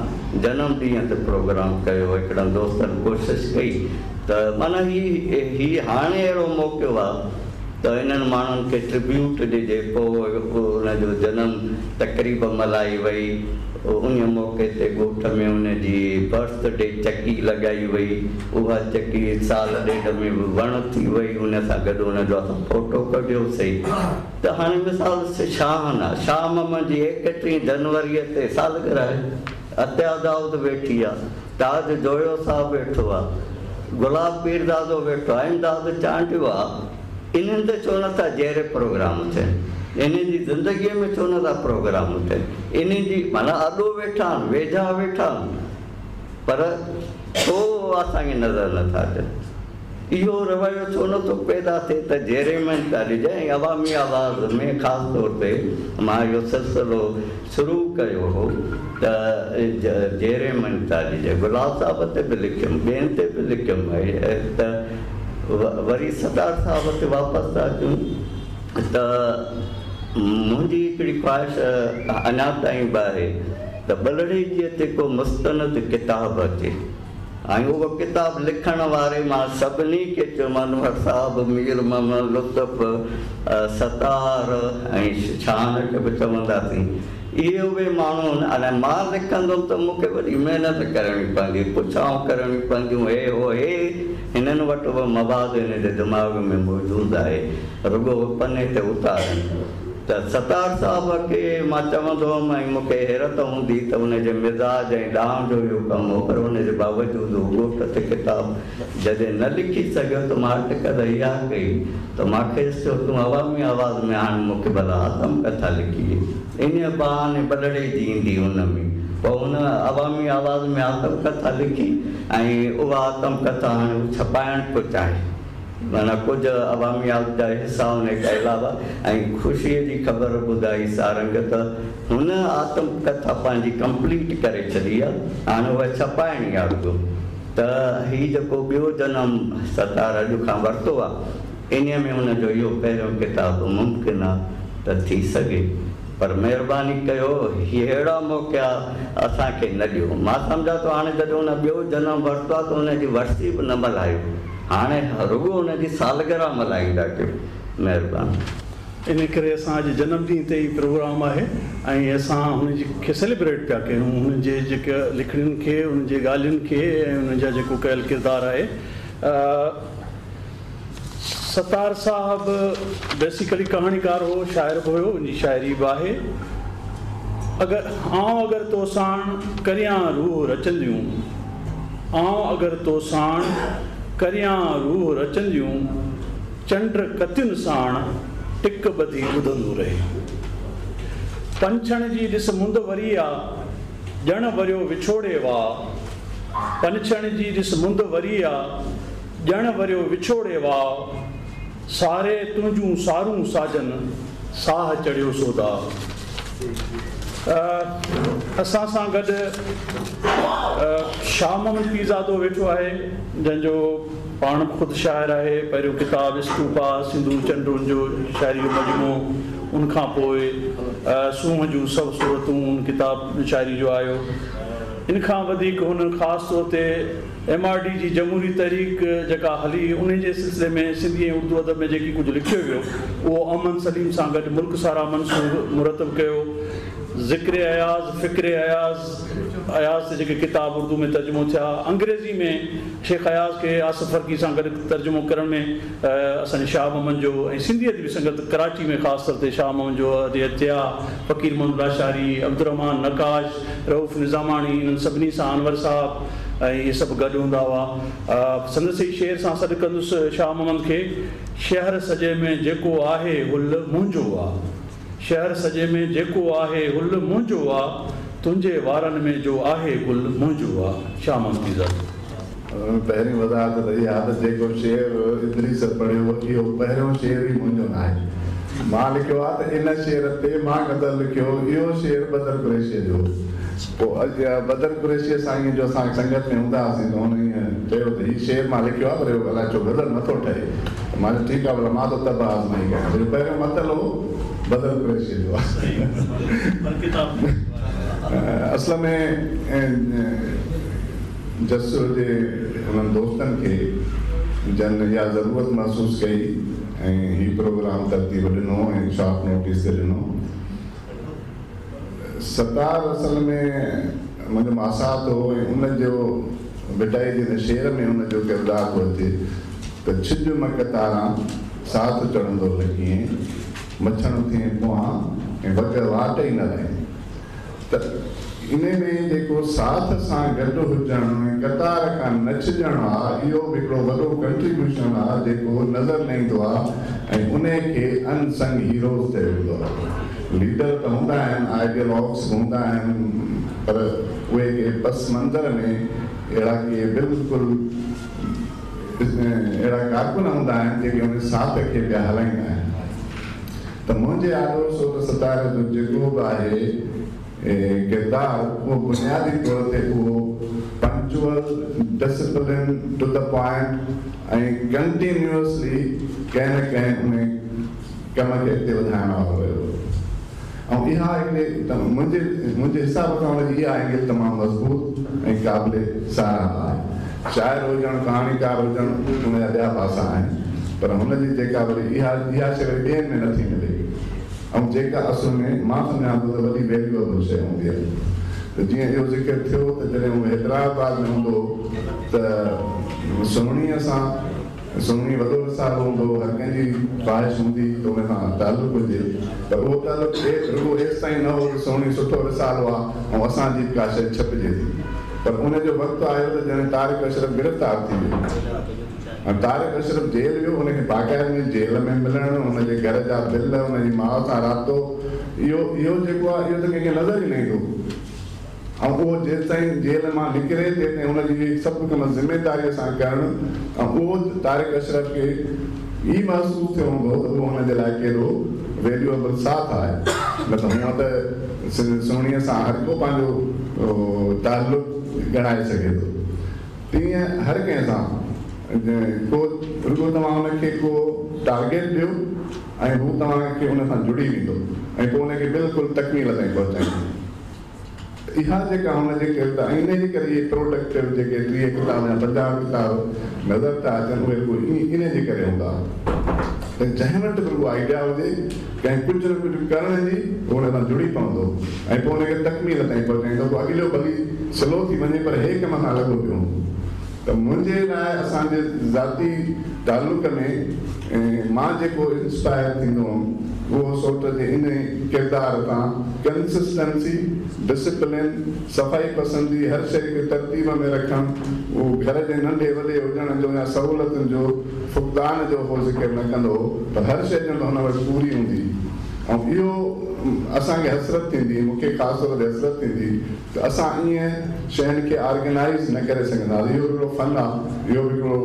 जनमु ॾींहं ते प्रोग्राम कयो। हिकिड़नि दोस्तनि कोशिशि कई त माना हीअ हाणे अहिड़ो मौक़ो आहे त इन्हनि माण्हुनि खे ट्रिब्यूट ॾिजे। पोइ उनजो जनमु तक़रीब मल्हाई वई। उन मौक़े ते ॻोठ में उनजी बर्थडे चकी लॻाई वई। उहा चकी साल ॾेढ में बि वण थी वई। उन सां गॾु उनजो असां फोटो कढियोसीं। त हाणे मिसाल शाहन आहे, शाह मोहम्मद जी 31 जनवरीअ ते सालगिरह आहे। अत्या दाऊद वेठी आहे, ताज जोयो साहब वेठो आहे, गुलाब पीरदादो वेठो आहे, इमदाद चांडियो आहे। इन्हनि ते छो नथा जहिड़े प्रोग्राम थियनि? इन्हनि जी ज़िंदगीअ में छो नथा प्रोग्राम थियनि? इन्हनि जी माना अॾो वेठा आहिनि, वेझा वेठा आहिनि, पर छो असांखे नज़र नथा अचनि? इहो रवैयो छो नथो पैदा थिए त जेरेमन था ॾिजे ऐं अवामी आवाज़ में ख़ासि तौर ते मां इहो सिलसिलो शुरू कयो हो त जेरेमन था ॾिजे गुलाब साहिब ते बि लिखियुमि ॿियनि ते बि लिखियुमि त वरी सतार साहिब ते वापसि था अचूं त मुंहिंजी हिकिड़ी ख़्वाहिश अञा ताईं बि आहे त बलड़े जी ते को मुस्तनद किताब अचे ऐं उहो किताबु लिखण वारे मां सभिनी खे चयो मनोहर साहिबु मीर मोहम्मद लुत्फ़ सतार ऐं शान खे बि चवंदासीं इहे उहे माण्हू अने मां लिखंदुमि त मूंखे वॾी महिनत करणी पवंदी पुछाऊं करणी पवंदियूं हे हो हे हिननि वटि उहो मवाद हिन जे दिमाग़ में मौजूदु आहे रुॻो पने ते उतारनि त सतार साहिब खे मां चवंदो हुउमि ऐं मूंखे हैरत हूंदी त उनजे मिज़ाज ऐं ॾांहुं जो इहो कमु हो पर उनजे बावजूदि ॻोठ ते किताबु जॾहिं न लिखी सघियो त मां टिकट इहा कई त मां खेसि चयो तूं अवामी आवाज़ में हाणे मूंखे भला आत्मकथा लिखी इन बहाने बलड़े जी ईंदी हुन में पोइ हुन अवामी आवाज़ में आत्मकथा लिखी ऐं उहा आत्मकथा हाणे छपाइण पियो चाहे माना कुझु अवामी आवाज़ जा हिसा हुन खां अलावा ऐं ख़ुशीअ जी ख़बर ॿुधाई सारंग त हुन आत्मकथा पंहिंजी कंप्लीट करे छॾी आहे हाणे उहा छपाइणी आहे रुॻो त हीउ जेको ॿियो जनमु सतार अॼु खां वरितो आहे इन में हुनजो इहो पहिरियों किताबु मुमकिन आहे त थी सघे पर महिरबानी कयो अहिड़ा मौक़ा असांखे न ॾियो मां सम्झां थो हाणे जॾहिं हुन ॿियो जनमु वरितो आहे त हुनजी वर्सी बि न मल्हायो हाणे रुॻो हुनजी सालगिरह मल्हाईंदा कयो महिरबानी इन करे असां अॼु जनमॾींहं ते ई प्रोग्राम आहे ऐं असां हुनजी खे सेलिब्रेट पिया कयूं हुनजे जेके लिखड़ियुनि खे हुनजे ॻाल्हियुनि खे ऐं हुनजा जेको कयल किरदारु आहे सतार साहिबु बेसिकली कहाणीकार हो शाइर बि हुयो उनजी शाइरी बि आहे अगरि तो साण करियां रूह रचंदियूं अगरि तो साण करियां रूह रचंदियूं चंड कतियुनि साण टिक ॿधी ॿुधंदो रहे पंछण जी ॾिस मुंद वरी आहे ॼण वरियो विछोड़े वाह पंछण जी ॾिस मुंद वरी आहे ॼण वरियो विछोड़े वाह सारे तुंहिंजूं सारूं साजन साह चढ़ियो सोदा असां सां गॾु शाह मोहम्मद पीरज़ादो वेठो आहे जंहिंजो पाण ख़ुदि शाइर आहे पहिरियों किताबु स्तूपा सिंधू चंडुनि जो शाइरी जो मजमो उनखां पोइ सूंहं जूं सभु सूरतूं उन किताब शाइरी जो आयो इन खां वधीक हुन ख़ासि तौर ते MRD जी जमहूरी तहरीक जेका हली उन जे सिलसिले में सिंधी ऐं उर्दू अदब में जेकी कुझु लिखियो वियो उहो अमन सलीम सां गॾु मुल्क सारा मंसूर मुरतब कयो ज़िक्र अयाज़ फ़िक्र अयाज़ ते जेके किताब उर्दू में तर्जुमो थिया अंग्रेज़ी में शेख अयाज़ खे आसिफ़ फरकी सां गॾु तर्जुमो करण में असांजे शाह मोहम्मद जो ऐं सिंधीअ जी बि संगत कराची में ख़ासि तौर ते शाह मोहम्मद जो अदियत्या फ़कीर मोहम्मद लाशारी अब्दुर्रहमान नकाश रऊफ़ निज़ामाणी इन्हनि सभिनी सां अनवर साहब ऐं इहे सभु गॾु हूंदा हुआ संदसि ई शेर सां सॾु कंदुसि शाह मोहम्मद खे शहर सॼे में जेको आहे हुल मुंहिंजो आहे शहर सॼे में जेको आहे हुल मुंहिंजो आहे तुंहिंजे वारनि में जो आहे गुल मुंहिंजो आहे शाह मोहम्मद पीरज़ादो पहिरीं वज़ाहत रही आहे त जेको शेर इदरीस पढ़ियो इहो पहिरियों शेर ई मुंहिंजो न आहे मां लिखियो आहे त इन शेर ते मां क़दर लिखियो इहो शेर बदर कुरैशी जो पोइ अॼु बदर कुरैशी साईं जो असां संगत में हूंदा हुआसीं त हुन ईअं चयो त हीउ शेर मां लिखियो आहे पर अलाए छो गज़ल नथो ठहे मां चयो ठीकु आहे भला मां त तब आज़माई कयां पहिरियों मतिलबु हो बदर कुरैशी जो असल में जसु जे उन्हनि दोस्तनि खे जन इहा ज़रूरत महसूसु कई ऐं हीउ प्रोग्राम तरतीब ॾिनो ऐं शॉर्ट नोटिस ते ॾिनो सतार असल में मुंहिंजो मासात हो ऐं उनजो बिटाई जे शेर में उनजो किरदारु थो अचे त छिज मकतारां साथ चढ़ंदो लॻी मछण थिए पोहां ऐं वग वाट ई न रहे त इन में जेको साथ सां गॾु हुजणु ऐं कतार खां नचजणु आहे इहो बि हिकिड़ो वॾो कंट्रीब्यूशन आहे जेको नज़र न ईंदो आहे ऐं उन खे अनसंग हीरोज़ चइबो आहे लीडर त हूंदा आहिनि आइडियोलॉग्स हूंदा आहिनि पर उहे के पस मंज़र में अहिड़ा के बिल्कुलु अहिड़ा कारकुन हूंदा आहिनि जेके उन साथ खे पिया हलाईंदा आहिनि। त मुंहिंजे आॾो सोट सतारे जो जेको बि आहे किरदारु, उहो बुनियादी तौर ते उहो punctual, discipline, to the point ऐं कंटिन्यूअसली कंहिं न कंहिं उन कम खे अॻिते वधाइण वारो हुयो। ऐं इहा हिकिड़े मुंहिंजे हिसाब सां हुनजी इहा एंगल तमामु मज़बूत ऐं क़ाबिले साराह आहे। शाइर हुजणु, कहाणीकार हुजणु, हुनजा ॿिया पासा आहिनि, पर हुनजी जेका वरी इहा शइ ॿियनि में नथी मिले ऐं जेका असुल में मां सम्झां थो त वॾी वैल्यूएबल शइ हूंदी आहे। त जीअं इहो ज़िक्र थियो त जॾहिं उहो हैदराबाद में हूंदो त सुहिणी वॾो विसार हूंदो, हर कंहिंजी ख़्वाहिश हूंदी त उन सां तालुक़ु हुजे, पर उहो तालुक़ु रुॻो एसि ताईं न हो त सुहिणी सुठो विसार आहे ऐं असांजी का शइ छपिजे थी। पर उनजो वक़्तु आयो त जॾहिं तारिक अशरफ गिरफ़्तार थी वियो ऐं तारिक अशरफ जेल वियो, उनखे बाक़ाइदे जेल में मिलणु, हुनजे घर जा बिल, हुनजी माउ सां राब्तो, इहो जेको आहे इहो त कंहिंखे नज़र ई न ईंदो। ऐं उहो जेसि ताईं जेल मां निकिरे तेसि ताईं हुनजी सभु कम ज़िमेदारीअ सां करणु, ऐं उहो तारिक अशरफ खे ई महसूसु थियो हूंदो त उहो हुनजे लाइ कहिड़ो वैल्यूएबल साथ आहे। न त हूअं त सुहिणीअ सां हर को पंहिंजो तालुक़ु ॻणाए सघे थो, तीअं हर कंहिं सां को रुॻो तव्हां हुनखे को टारगेट ॾियो ऐं हू तव्हांखे हुन सां जुड़ी वेंदो ऐं पोइ हुनखे बिल्कुलु तकमील ताईं पहुचाईंदो। इहा जेका हुनजे किरदार, इन जे करे इहे प्रोडक्टिव जेके 30 किताब या 50 किताब नज़र था अचनि, उहे कोई इन जे करे हूंदा। त जंहिं वटि बि उहो आइडिया हुजे कंहिं कुझु न कुझु करण जी, हुन सां जुड़ी पवंदो ऐं पोइ हुनखे तकमील ताईं पहुचाईंदो। पोइ अॻिलो भली स्लो थी वञे पर हे कम सां लॻो पियो। त मुंहिंजे लाइ असांजे ज़ाती तालुक़ में मां जेको इंस्पायर थींदो हुउमि उहो सोट जे इन किरदार तां कंसिस्टेंसी, डिसिप्लिन, सफ़ाई पसंदी, हर शइ खे तरतीब में रखणु, उहो घर जे नंढे वॾे हुजण जो या सहूलियतुनि जो फुक़दान जो उहो ज़िक्र न कंदो, पर हर शइ जो हुन वटि पूरी हूंदी। ऐं इहो असांखे हसरत थींदी, मूंखे ख़ासि तौर ते हसरत थींदी त असां ईअं शयुनि खे ऑर्गेनाइज़ न करे सघंदासीं। इहो हिकिड़ो फन आहे, इहो हिकिड़ो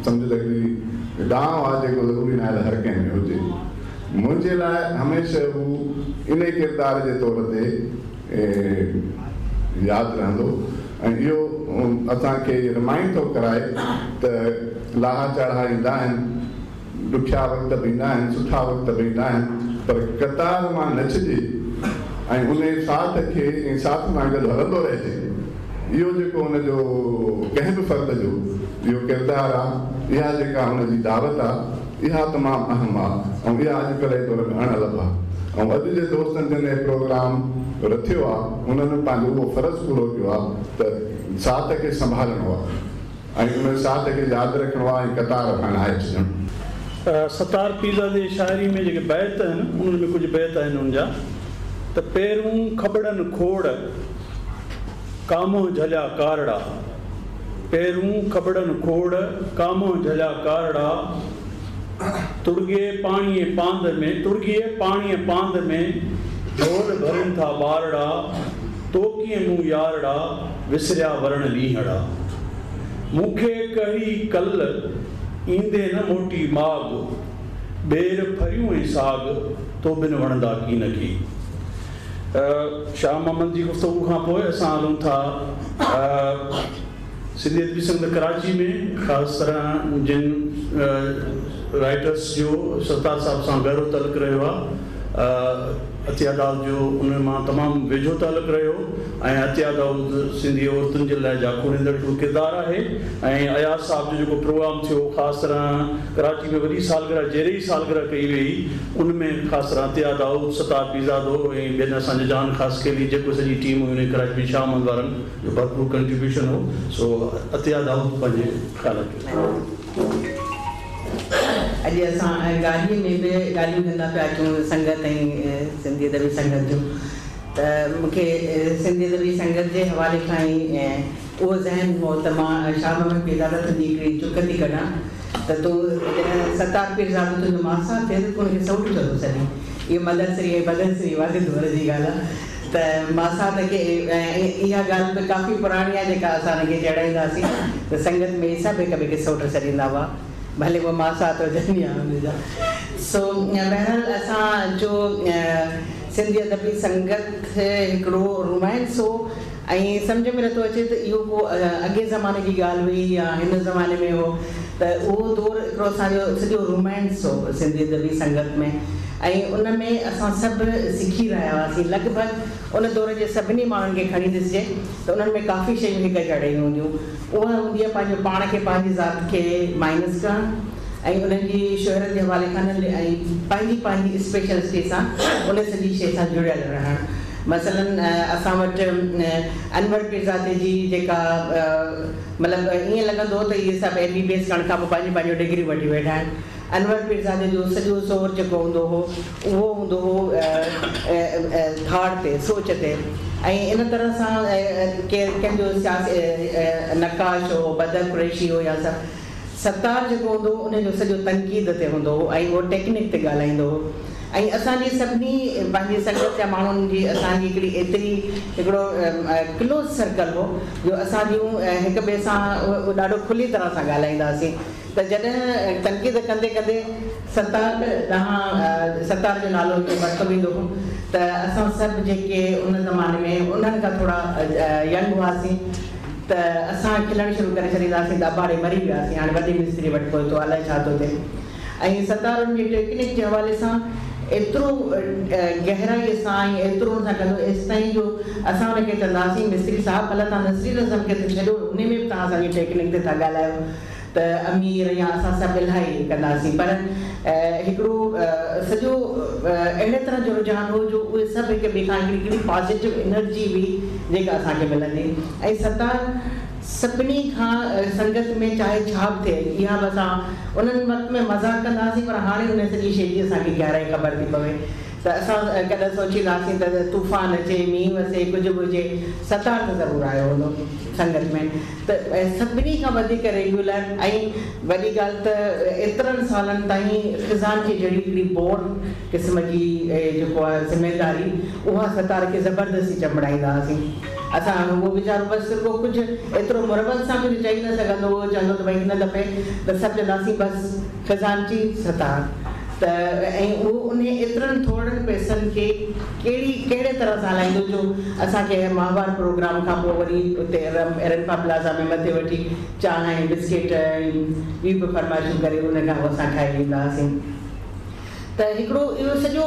सम्झ त हिकिड़ी ॾांव आहे जेको ज़रूरी न आहे हर कंहिं में हुजे। मुंहिंजे लाइ हमेशह हू इन किरदार जे तौर ते यादि रहंदो ऐं इहो असांखे रिमाइंड थो कराए त लाहा चढ़ा ईंदा आहिनि, ॾुखिया वक़्त बि ईंदा आहिनि, सुठा वक़्त बि ईंदा आहिनि, पर कतार मां नचिजे ऐं उन साथ खे ऐं साथ सां गॾु हलंदो रहिजे। इहो जेको हुनजो कंहिं बि फ़र्द जो इहो किरदारु आहे, इहा जेका हुनजी दावत आहे, इहा तमामु अहम आहे ऐं इहा अॼुकल्ह जे दौर में अणलब आहे। ऐं अॼु जे दोस्तनि जिन प्रोग्राम रथियो आहे उन्हनि पंहिंजो उहो फ़र्ज़ु पूरो कयो आहे त साथ खे संभालणो आहे ऐं उन साथ खे यादि रखिणो आहे ऐं कतार खां हणाए छॾणु। सतार पीज़ा जे शाइरी में जेके बैत आहिनि उन्हनि में कुझु बैत आहिनि उनजा त पहिरूं खबड़नि खोड़ कामो झलिया कारड़ा, पहिरूं खबड़नि खोड़ कामो झलिया कारड़ा, तुड़गे पाणीअ पांद में ढोल भरनि था ॿारड़ा, तो कीअं मूं यारड़ा विसरिया वरण लीहड़ा, मूंखे कढ़ी कल ईंदे न मोटी माग, ॿेर फरियूं ऐं साग तो बिन वणंदा की न की। शाह मोहम्मद जी गुफ़्तगू खां पोइ असां हलूं था सिंधियत पसंद कराची में, ख़ासि तरह जिन राइटर्स जो सतार साहिब सां गहरो तल्लुक़ु रहियो आहे, अतिया दाऊद जो उन मां तमामु वेझो तालुक़ु रहियो ऐं अतिया दाऊद सिंधी औरतुनि जे लाइ जाखोड़ींदड़ हिकिड़ो किरदारु आहे। ऐं अयाज़ साहिब जो जेको प्रोग्राम थियो ख़ासि तरह कराची में वॾी सालगिरह जेरी सालगिरह कई वई, उन में ख़ासि तरह अतिया दाऊद, सतार पीज़ादो ऐं ॿियनि असांजे जान ख़ासि केली जेको सॼी टीम हुई उन कराची में शाह मोहम्मद वारनि जो भरपूर कंट्रीब्यूशन हो। सो अतिया दाऊद पंहिंजे ख़्याल जो अॼु असां गाॾीअ में बि ॻाल्हियूं कंदा पिया अचूं संगत ऐं सिंधी अदबी संगत जो, त मूंखे सिंधी अदबी संगत जे हवाले खां ई उहो ज़हन हो त मां शाह मोहम्मद पीज़ादत जी हिकिड़ी चुक थी कढां त तूं सतार पीज़ादत तुंहिंजो मासा थिए त तूं हुनखे सौट चलो सॼी, इहो मदरसरी ऐं बदरसरी वारे दौर जी ॻाल्हि आहे। त मासात खे इहा ॻाल्हि बि काफ़ी पुराणी आहे जेका असां हुनखे चढ़ाईंदासीं त संगत में सभु हिक ॿिए खे सोट छॾींदा हुआ, भले उहे मासात हुजनि या हुनजा। सो बहरहाल असांजो सिंधी अदबी संगत हिकिड़ो रोमांस हो ऐं सम्झ में नथो अचे त इहो को अॻे ज़माने जी ॻाल्हि हुई या हिन ज़माने में हो, त उहो दौरु हिकिड़ो असांजो सॼो रोमांस हो सिंधी अदबी संगत में। ऐं उन में असां सभु सिखी रहिया हुआसीं, लॻभॻि उन दौर जे सभिनी माण्हुनि खे खणी ॾिसिजे त उन्हनि में काफ़ी शयूं हिकु जहिड़ियूं हूंदियूं। उहा हूंदी आहे पंहिंजो पाण खे, पंहिंजी ज़ात खे माइनस करणु ऐं उन्हनि जी शोहरत जे हवाले खां ऐं पंहिंजी स्पेशलिटी सां उन सॼी शइ सां जुड़ियल रहणु। मसलन असां वटि अनवर पीरज़ादे जी जेका मतिलबु ईअं लॻंदो त इहे सभु MBBS करण खां पोइ पंहिंजो डिग्री वठी वेठा आहिनि। अनवर पीरज़ादे जो सॼो ज़ोर जेको हूंदो हो उहो हूंदो हो थाट ते, सोच ते। ऐं इन तरह सां कंहिंजो नक़ाश हो, बदर कुरैशी हो या सत्तार जेको हूंदो हो उनजो सॼो तनक़ीद ते हूंदो हो ऐं उहो टेक्निक ते ॻाल्हाईंदो हो। ऐं असांजी सभिनी पंहिंजी संगत जा माण्हुनि जी असांजी हिकिड़ी हिकिड़ो क्लोज़ सर्कल हो जो असां जूं हिक ॿिए सां ॾाढो खुली तरह सां ॻाल्हाईंदासीं। त जॾहिं तनक़ीद कंदे कंदे सत्तार जो नालो वरितो वेंदो हो त असां सभु जेके उन ज़माने में उन्हनि खां थोरा यंग हुआसीं त असां खिलणु शुरू करे छॾींदासीं त अबाड़े मरी वियासीं, हाणे वॾी मिस्त्री वटि पहुतो, अलाए छा थो थिए। ऐं सत्तारुनि जी टेक्निक जे हवाले सां एतिरो गहराईअ सां ऐं एतिरो हुन सां कंदो एसि ताईं जो असां हुनखे चवंदासीं मिस्त्री साहिबु भला तव्हां नज़री रज़म खे त छॾियो, उन में बि तव्हां असांजी टेक्निक ते था ॻाल्हायो। त अमीर या असां सभु इलाही कंदासीं, पर हिकिड़ो सॼो अहिड़े तरह जो रुझान हो जो उहे सभु हिक ॿिए खां हिकिड़ी पॉज़िटिव एनर्जी हुई जेका असांखे मिलंदी। ऐं सत्तार सभिनी खां संगत में चाहे छा बि थिए इहा बि असां उन्हनि वक़्त में मज़ाक़ कंदासीं, पर हाणे उन सॼी शइ जी असांखे गहराई ख़बर थी पवे। त असां कॾहिं सोचींदासीं त तूफ़ान अचे, मींहुं वसे, कुझु बि हुजे, सत्तार त ज़रूरु आयो हूंदो संगत में। त सभिनी खां वधीक रेगुलर ऐं वॾी ॻाल्हि त एतिरनि सालनि ताईं ख़िज़ान खे जहिड़ी हिकिड़ी बोर क़िस्म जी जेको आहे ज़िमेदारी उहा सत्तार खे ज़बरदस्ती चंबड़ाईंदा हुआसीं। असां उहो वीचारो बसि को कुझु एतिरो मुरबत सां कुझु चई न सघंदो हुओ, चवंदो त भई हिन दफ़े त सभु चवंदासीं बसि ख़िज़ानची सत्तार। त ऐं उहो उन एतिरनि थोरनि पैसनि खे कहिड़े तरह सां हलाईंदो जो असांखे माहवार प्रोग्राम खां पोइ वरी उते रनपा प्लाज़ा में मथे वठी चांहि ऐं बिस्किट ऐं ॿी बि फरमाइशूं करे उन खां पोइ असां खाई ॾींदा हुआसीं। त हिकिड़ो इहो सॼो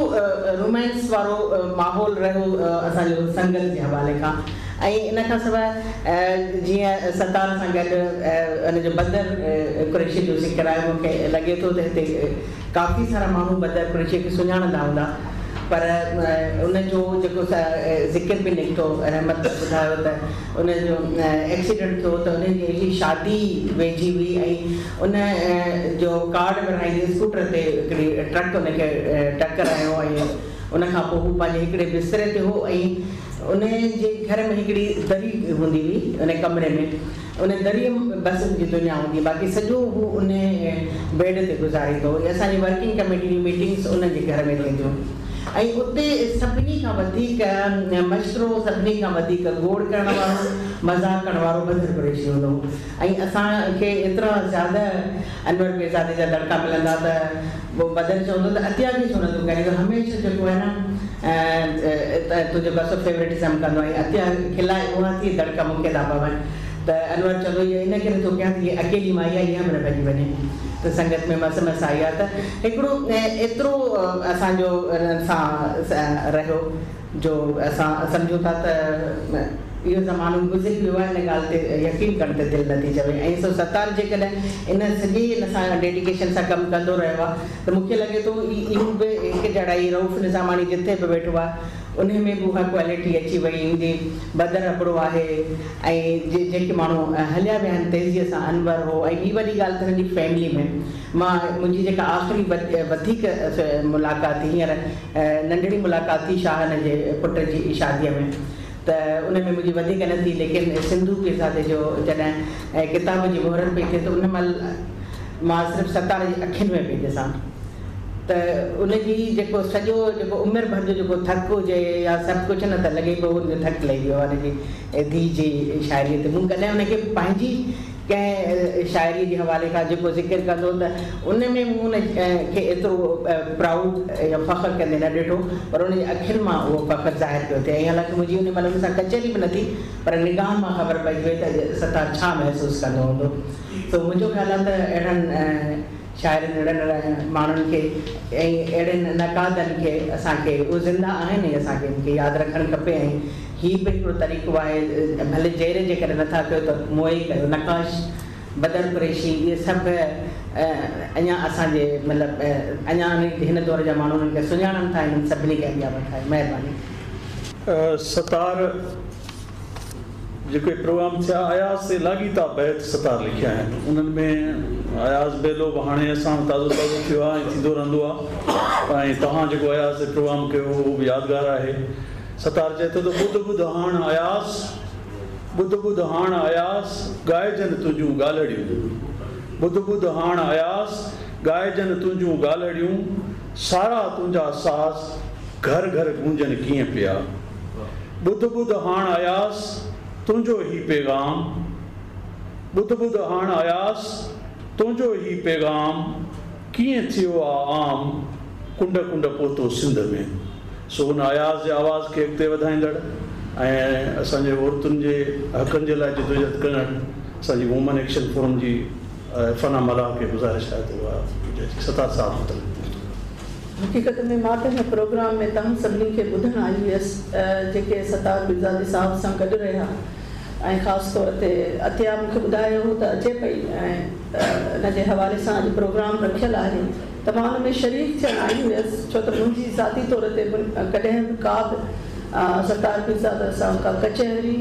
रोमांस वारो माहौल रहियो असांजो संगत जे हवाले खां। ऐं इन खां सवाइ जीअं सत्तार सां गॾु हुनजो बदर कुरैशी जो ज़िक्र आहे, मूंखे लॻे थो त हिते काफ़ी सारा माण्हू बदर कुरैशी खे सुञाणंदा हूंदा, पर उनजो जेको ज़िक्र बि निकितो, रहमत ॿुधायो त उनजो एक्सीडेंट थियो त उनजी शादी वेझी हुई ऐं उन जो कार्ड विराईंदे स्कूटर ते हिकिड़ी ट्रक उनखे टकर आयो ऐं उनखां पोइ हू पंहिंजे हिकिड़े बिस्तरे ते हो ऐं उन जे घर में हिकिड़ी दरी हूंदी हुई, उन कमरे में उन दरीअ बसि जी दुनिया हूंदी, बाक़ी सॼो हू उन बेड ते गुज़ारींदो। असांजी वर्किंग कमेटी जी मीटिंग्स उन जे घर में थींदियूं ऐं उते सभिनी खां वधीक मशरो, सभिनी खां वधीक गोड़ करण वारो, मज़ाक़ करण वारो बदर कुरैशी हूंदो। ऐं असांखे एतिरा ज़्यादा अनवर पीरज़ादे जा दड़का मिलंदा त पोइ बदर चवंदो त अतिया खे छो नथो करे, त हमेशह जेको आहे न तुंहिंजो बसि फेवरेटिज़म कंदो आहे, अतिया खिलाए उहा थी दड़का मूंखे था पवनि। त अनवर चवंदो इहो इन करे थो कयां त इहा अकेली माई आहे, इहा बि न भॼी वञे। त संगत में मस मस आई आहे। त हिकिड़ो एतिरो असांजो सां रहियो जो असां सम्झूं था त इहो ज़मानो गुज़री वियो आहे, हिन ॻाल्हि ते यकीन करण ते दिलि नथी चवे। ऐं सो सत्तार जेकॾहिं इन सॼी इन सां डेडिकेशन सां कमु कंदो रहियो आहे त मूंखे लॻे थो इहो बि हिकु जहिड़ा रऊफ़ निज़ामानी जिथे बि वेठो आहे उन में बि उहा क्वालिटी अची वई हूंदी। बदर हिकिड़ो आहे ऐं जेके माण्हू हलिया विया आहिनि तेज़ीअ सां, अनवर हो। ऐं ॿी वॾी ॻाल्हि त हिनजी फैमिली में मुंहिंजी जेका आख़िरी वधीक मुलाक़ात थी, हींअर नंढड़ी मुलाक़ात थी शाहन जे पुट जी शादीअ में, त उन में मुंहिंजी वधीक न थी, लेकिन सिंधू पीरज़ादे जो जॾहिं किताब जी मोहरत पई थिए त उन महिल मां सिर्फ़ु सत्तार जी अखियुनि में पई ॾिसां। त त उनजी जेको सॼो जेको उमिरि भर जो जेको थकु हुजे या सभु कुझु न त लॻे पियो हुनजो थकु लही वियो आहे हुनजी धीउ जी शाइरीअ ते। मूं कॾहिं हुनखे पंहिंजी कंहिं शाइरीअ जे हवाले खां जेको ज़िक्र कंदो त उन में मूं हुनखे एतिरो प्राउड या फ़ख्रु कंदे न ॾिठो, पर उनजी अखियुनि मां उहो फ़ख्रु ज़ाहिर पियो थिए। ऐं हालांकि मुंहिंजी उन महिल हुन सां कचहरी बि न थी, पर निगाह मां ख़बर पइजी वई त सतार छा महसूसु कंदो हूंदो। त मुंहिंजो ख़्यालु आहे त अहिड़नि शाइरनि अहिड़नि माण्हुनि खे ऐं अहिड़नि नक़ादनि खे असांखे उहे ज़िंदा आहिनि, असांखे उनखे यादि रखणु खपे। ऐं हीउ बि हिकिड़ो तरीक़ो आहे, भले जहिड़े जे करे नथा कयो त मोए कयो, नक़ाश, बदर कुरैशी, इहे सभु अञा असांजे मतिलबु अञा हिन दौर जा माण्हू उन्हनि खे सुञाणनि था, इन्हनि सभिनी खे अॻियां वधाए। महिरबानी। सतार जेके प्रोग्राम थिया अयाज़ ते लाॻीता बैत सतार लिखिया आहिनि, उन्हनि में अयाज़ बेलो बि हाणे असां ताज़ो थियो आहे ऐं थींदो रहंदो आहे। ऐं तव्हां जेको अयाज़ ते प्रोग्राम कयो उहो बि यादगार आहे। सतार चए थो त ॿुध ॿुध हाण अयाज़, ॿुध ॿुध हाण अयाज़, ॻाइजनि तुंहिंजूं ॻाल्हिड़ियूं, ॿुध ॿुध हाण अयाज़, ॻाइजनि तुंहिंजूं ॻाल्हिड़ियूं, सारा तुंहिंजा साज़ घर घर गूंजनि कीअं पिया। ॿुध ॿुध हाण अयाज़, तुंहिंजो ई पैगाम, ॿुध ॿुध हाण अयाज़, तुंहिंजो ई पैगाम, कीअं थियो आहे आम, कुंड कुंड पहुतो सिंध में। सो हुन अयाज़ जे आवाज़ खे अॻिते वधाईंदड़ ऐं असांजे औरतुनि जे हक़नि जे लाइ जदोजहद करणु असांजी वूमन एक्शन फोरम जी फना मला खे गुज़ारिश आहे त उहा सतार साहब हक़ीक़त में मां त हिन प्रोग्राम में तव्हां सभिनी खे ॿुधणु आई हुयसि जेके सतार पीरज़ादी साहिब सां गॾु रहिया, ऐं ख़ासि तौर ते अतिया मूंखे ॿुधायो हो त अचे पई ऐं हिन जे हवाले सां अॼु प्रोग्राम रखियलु आहे त मां हुन में शरीक थियणु आई हुयसि, छो त मुंहिंजी ज़ाती तौर ते कॾहिं बि का बि सतार पीरज़ादा सां का कचहरी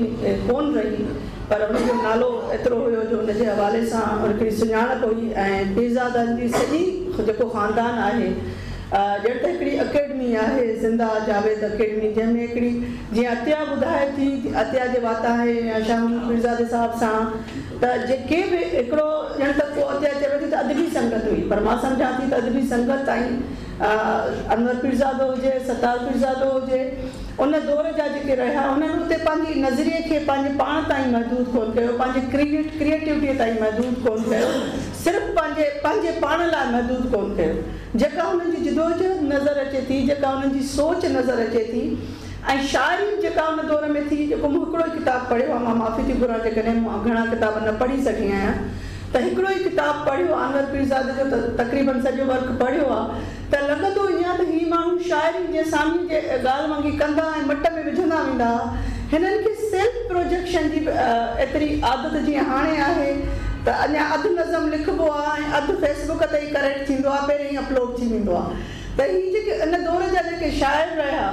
कोन रही, पर हुनजो नालो एतिरो हुयो जो हुनजे हवाले सां हिकिड़ी सुञाणप हुई। ऐं पीरज़ादनि जी सॼी जेको ख़ानदान आहे, ॼण त हिकिड़ी अकेडमी आहे ज़िंदा जावेद अकेडमी, जंहिंमें हिकिड़ी जीअं अतिया ॿुधाए थी अतिया जे वाताए या शाह पीरज़ादे साहिब सां त जेके बि हिकिड़ो ॼण त पोइ अतिया चवे थी त अदबी संगत हुई, पर मां सम्झां थी त अदबी संगत ताईं अनवर पीरज़ादो हुजे, सतार पीरज़ादो हुजे, उन दौर जा जेके रहिया उन्हनि उते पंहिंजी नज़रिए खे पंहिंजे पाण ताईं महदूद कोन कयो, पंहिंजे क्रिएटिविटीअ ताईं महदूद कोन कयो, सिर्फ़ु पंहिंजे पाण लाइ महदूद कोन कयो। जेका हुननि जी जदोजहद नज़र अचे थी, जेका हुननि जी सोच नज़र अचे थी, ऐं शाइरी जेका हुन दौर में थी, जेको मूं हिकिड़ो ई किताबु पढ़ियो आहे, मां माफ़ी थी घुरां जेकॾहिं मां घणा किताब न पढ़ी सघी आहियां, त हिकिड़ो ई किताबु पढ़ियो आहे अनवर पीरज़ादे जो, त तक़रीबन सॼो वर्क पढ़ियो आहे, त लॻंदो ईअं त हीअ माण्हू शाइरी जे साम्हूं जे ॻाल्हि वांगी कंदा ऐं मट में विझंदा वेंदा। हिननि खे सेल्फ प्रोजेक्शन जी एतिरी आदत जीअं हाणे आहे त अञा अधु नज़म लिखिबो आहे ऐं अधु फेसबुक ते ई करेक्ट थींदो आहे, पहिरियों ई अपलोड थी वेंदो आहे। त हीअ जेके इन दौर जा जेके शाइर रहिया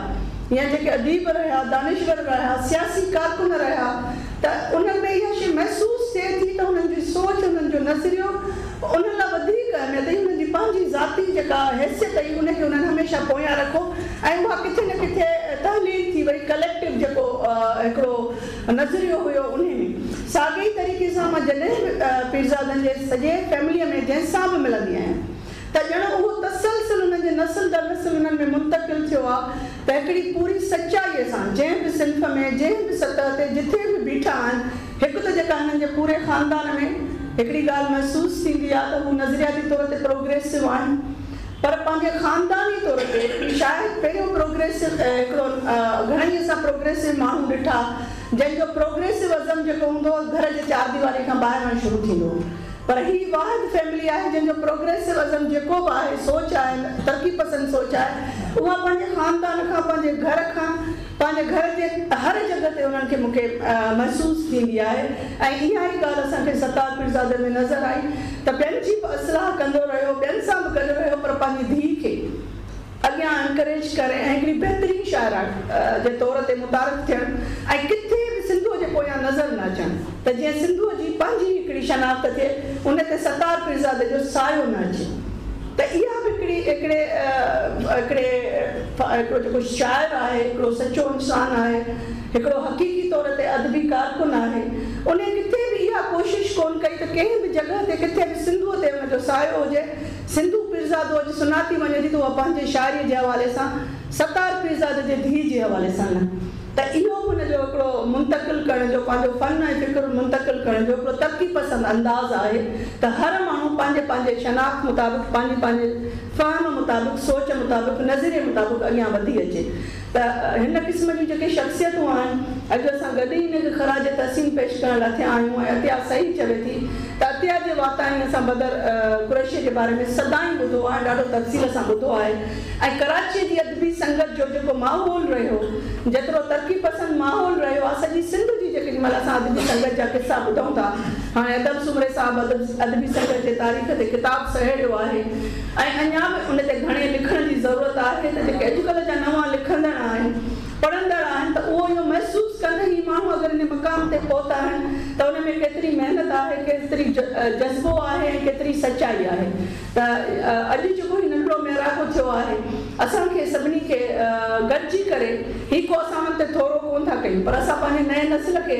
या जेके अदीब रहिया, दानिश्वर रहिया, सियासी कारकुन रहिया, त उन्हनि में इहा शइ महसूसु थिए थी त हुननि जी सोच, हुननि जो नज़रियो उन लाइ वधीक अहमियत हुई, हुननि जी पंहिंजी ज़ाती जेका हैसियत हुई उनखे उन्हनि हमेशह पोयां रखो, ऐं उहा किथे न किथे तहलील थी वई, कलेक्टिव जेको हिकिड़ो नज़रियो हुयो उन में। साॻिए तरीक़े सां मां जॾहिं पीरज़ादनि जे सॼे फैमिलीअ में जंहिंसां बि मिलंदी आहियां त ॼण उहो तसलसल हुननि जे नस्ल दर नस्ल हुननि में मुंतक़िल थियो आहे, त हिकिड़ी पूरी सचाईअ सां जंहिं बि सिंफ में, जंहिं बि सतह ते जिथे बि बीठा आहिनि, हिकु त जेका हिननि जे पूरे ख़ानदान में हिकिड़ी ॻाल्हि महसूसु थींदी आहे त हू नज़रियाती तौर ते प्रोग्रेसिव आहिनि, पर पंहिंजे ख़ानदानी तौर ते शायदि पहिरियों प्रोग्रेसिव हिकिड़ो घणेई असां प्रोग्रेसिव माण्हू ॾिठा जंहिंजो प्रोग्रेसिविज़म जेको हूंदो घर जे चार दीवारी खां ॿाहिरि वञणु शुरू थींदो, पर हीअ वाहिद फैमिली आहे जंहिंजो प्रोग्रेसिविज़म जेको बि आहे, सोच आहे, तरक़ी पसंदि सोच आहे, उहा पंहिंजे ख़ानदान खां, पंहिंजे घर खां, पंहिंजे घर जे हर जॻह ते उन्हनि खे मूंखे महसूसु थींदी आहे। ऐं इहा ई ॻाल्हि असांखे सतार पीरज़ादे में नज़र आई त ॿियनि जी बि असलाह कंदो रहियो, ॿियनि सां बि गॾु रहियो, पर पंहिंजी धीउ खे अॻियां एनकरेज करे ऐं हिकिड़ी बहितरीन शाइरा जे तौर ते मुतारिफ़ थियणु ऐं किथे बि सिंधूअ जे पोयां नज़र न अचनि, त जीअं सिंधूअ जी पंहिंजी हिकिड़ी शनाख़्त थिए, उन ते सतार पीरज़ादे जो सायो न अचे। त इहा बि हिकिड़ो जेको शाइर आहे, हिकिड़ो सचो इंसानु आहे, हिकिड़ो हक़ीक़ी तौर ते अदबी कारकुन आहे, उन किथे बि इहा कोशिशि कोन कोन कई त कंहिं बि जॻह ते किथे बि सिंधूअ ते हुनजो सायो हुजे। सिंधू पीरज़ादो अॼु सुञाती वञे थी त उहा पंहिंजे शाइरीअ जे हवाले सां सतार पीरज़ादे जे धीउ जे हवाले सां न, त इहो बि हुनजो हिकिड़ो मुंतक़िल करण जो, पंहिंजो फ़न ऐं फ़िक्र मुंतक़िल करण जो हिकिड़ो तरक़ी पसंदि अंदाज़ आहे त हर माण्हू पंहिंजे पंहिंजे शनाख़्त मुताबिक़, पंहिंजे पंहिंजे फ़हम मुताबिक़, सोच मुताबिक़, नज़रिये मुताबिक़ अॻियां वधी अचे। त हिन क़िस्म जूं जेके शख़्सियतूं आहिनि, अॼु असां गॾु ई हिनखे ख़राज तहसीन पेश करण लाइ थिया आहियूं। ऐं अतिया सही चवे थी त अतिया जे वातावरण असां बदर कुरैशी जे बारे में सदाईं ॿुधो आहे, ॾाढो तफ़सील सां ॿुधो आहे। ऐं कराची जी अदबी संगत जो जेको माहौल रहियो, जेतिरो तरक़ी पसंदि माहौल रहियो आहे, सॼी सिंध जी जेके महिल असां अदबी संगत जा किस्सा ॿुधूं था। हाणे अदब सुमरे साहिबु अदबी संगत जे तारीख़ ते किताबु सहेड़ियो आहे ऐं अञा बि उन ते घणे लिखण जी ज़रूरत आहे त जेके अॼुकल्ह जा नवां लिखंदड़ आहिनि, पढ़ंदड़ आहिनि, त उहो इहो महसूसु कंदा ही माण्हू अगरि हिन मक़ाम ते पहुता आहिनि त उन में केतिरी महिनत आहे, केतिरी जज़्बो आहे ऐं केतिरी सचाई आहे। त अॼु जेको ही नंढिड़ो महिराको थियो आहे, असांखे सभिनी खे गॾिजी करे ही को असां हुन ते थोरो कोन था कयूं, पर असां पंहिंजे नए नस्ल खे,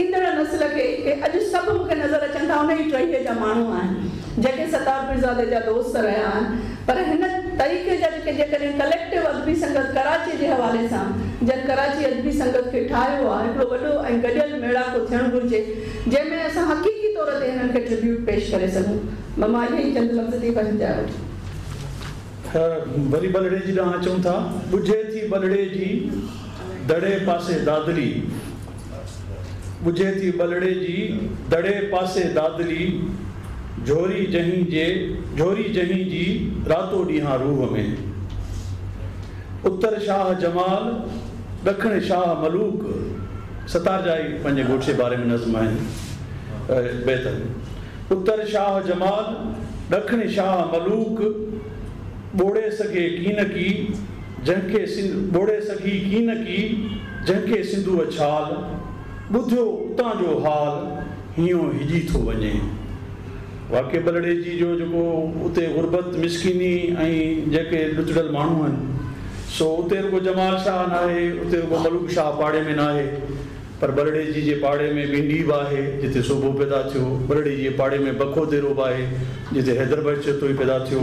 ईंदड़ नस्ल खे, अॼु सभु मूंखे नज़र अचनि था उन ई टहीअ जा माण्हू आहिनि जेके सतार पीरज़ादे जा दोस्त रहिया आहिनि। पर हिन तरीक़े जा जेके जेकॾहिं कलेक्टिव अदबी संगत कराची जे हवाले सां जन कराची अदबी संगत खे ठाहियो आहे, हिकिड़ो वॾो ऐं गॾियल मेड़ाको थियणु घुरिजे जंहिंमें असां हक़ीक़ी तौर ते हिननि खे ट्रिब्यूट पेश करे सघूं। मां इहे ई चंद लफ़्ज़ थी पंहिंजा वरी बलड़े जी ॾांहुं अचूं था। ॿुझे थी बलड़े जी दड़े पासे दादली, ॿुझे थी बलड़े जी दड़े पासे दादली, झोरी जहीं जी रातो ॾींहां रूह में। उत्तर शाह जमाल ॾखिण शाह मलूक, सतार जा ई पंहिंजे ॻोठ जे बारे में नज़्म आहिनि बेहतर। उत्तर शाह जमाल ॾखिण शाह मलूक, ॿोड़े सघे कीन की जंहिंखे ॿोड़े सघी कीन की जंहिंखे सिंधूअ छाल, ॿुधियो उतां जो हाल हीअं हिजी थो वञे। वाक़ई बलड़े जी जो जेको उते गुरबत मिसकिनी ऐं जेके लुचड़ल माण्हू आहिनि, सो उते रुगो जमाल शाह न आहे, उते रुगो मलूक शाह पाड़े में न आहे, पर बलड़े जी जे पाड़े में भिंडी बि आहे जिते सूबो पैदा थियो, बलड़े जी पाड़े में बखो देरो बि आहे जिते हैदराबाद चेतो ई पैदा थियो।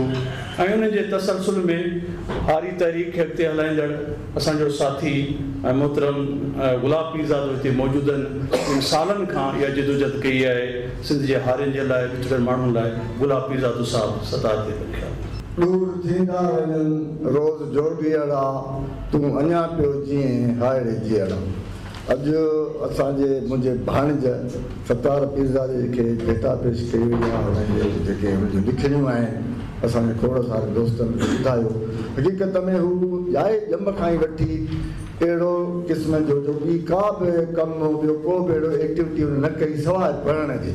ऐं उन जे तसलसुल में हारी तहरीक खे अॻिते हलाईंदड़ असांजो साथी ऐं मोहतरम गुलाब पीरज़ादो हिते मौजूदु आहिनि। सालनि खां इहा जदोजहद कई आहे सिंध जे हारियुनि जे लाइ, पिछड़े माण्हुनि लाइ। गुलाब पीरज़ादो साहिबु सतार ते रखिया। दूर थींदा वञनि रोज़ जोड़ीअड़ा, तूं अञा पियो जीअं हाइड़े जीअड़ा। अॼु असांजे मुंहिंजे भाणज सतार पीरज़ादे खे भेटा पेश कई वई आहे। हुनजे जेके हुनजूं लिखणियूं आहिनि असांजे खोड़ सारे दोस्तनि खे ॿुधायो। हक़ीक़त में हू ॼाए ॼम खां ई वठी अहिड़ो क़िस्म जो ॿी का बि कमु ॿियो को बि अहिड़ो एक्टिविटी हुन न कई सवाइ पढ़ण जे,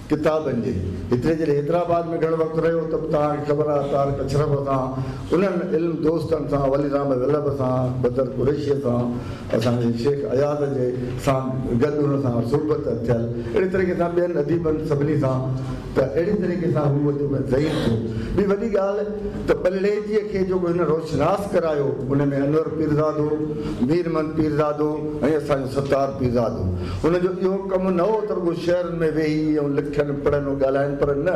किताबनि जे। हिते जॾहिं हैदराबाद में घणो वक़्तु रहियो त तव्हांखे ख़बर आहे तारिक अशरफ सां, उन्हनि इल्मु दोस्तनि सां, वली राम वल्लभ सां, बदर कुरैशीअ सां, असांजे शेख अयाज़ जे सां गॾु हुन सां सुहबत थियल, अहिड़े तरीक़े सां ॿियनि अदीबनि सभिनी सां। त अहिड़े तरीक़े सां हू ज़हीर थियो। ॿी वॾी ॻाल्हि त बलड़े जीअ खे जेको हिन रोशनास करायो, उन में अनवर पीरज़ादो, मीरमन पीरज़ादो ऐं असांजो सतार पीरज़ादो। हुनजो इहो कमु न हो त रुगो शहरनि में वेही ऐं लिखनि पढ़नि ॻाल्हाइनि, पर न,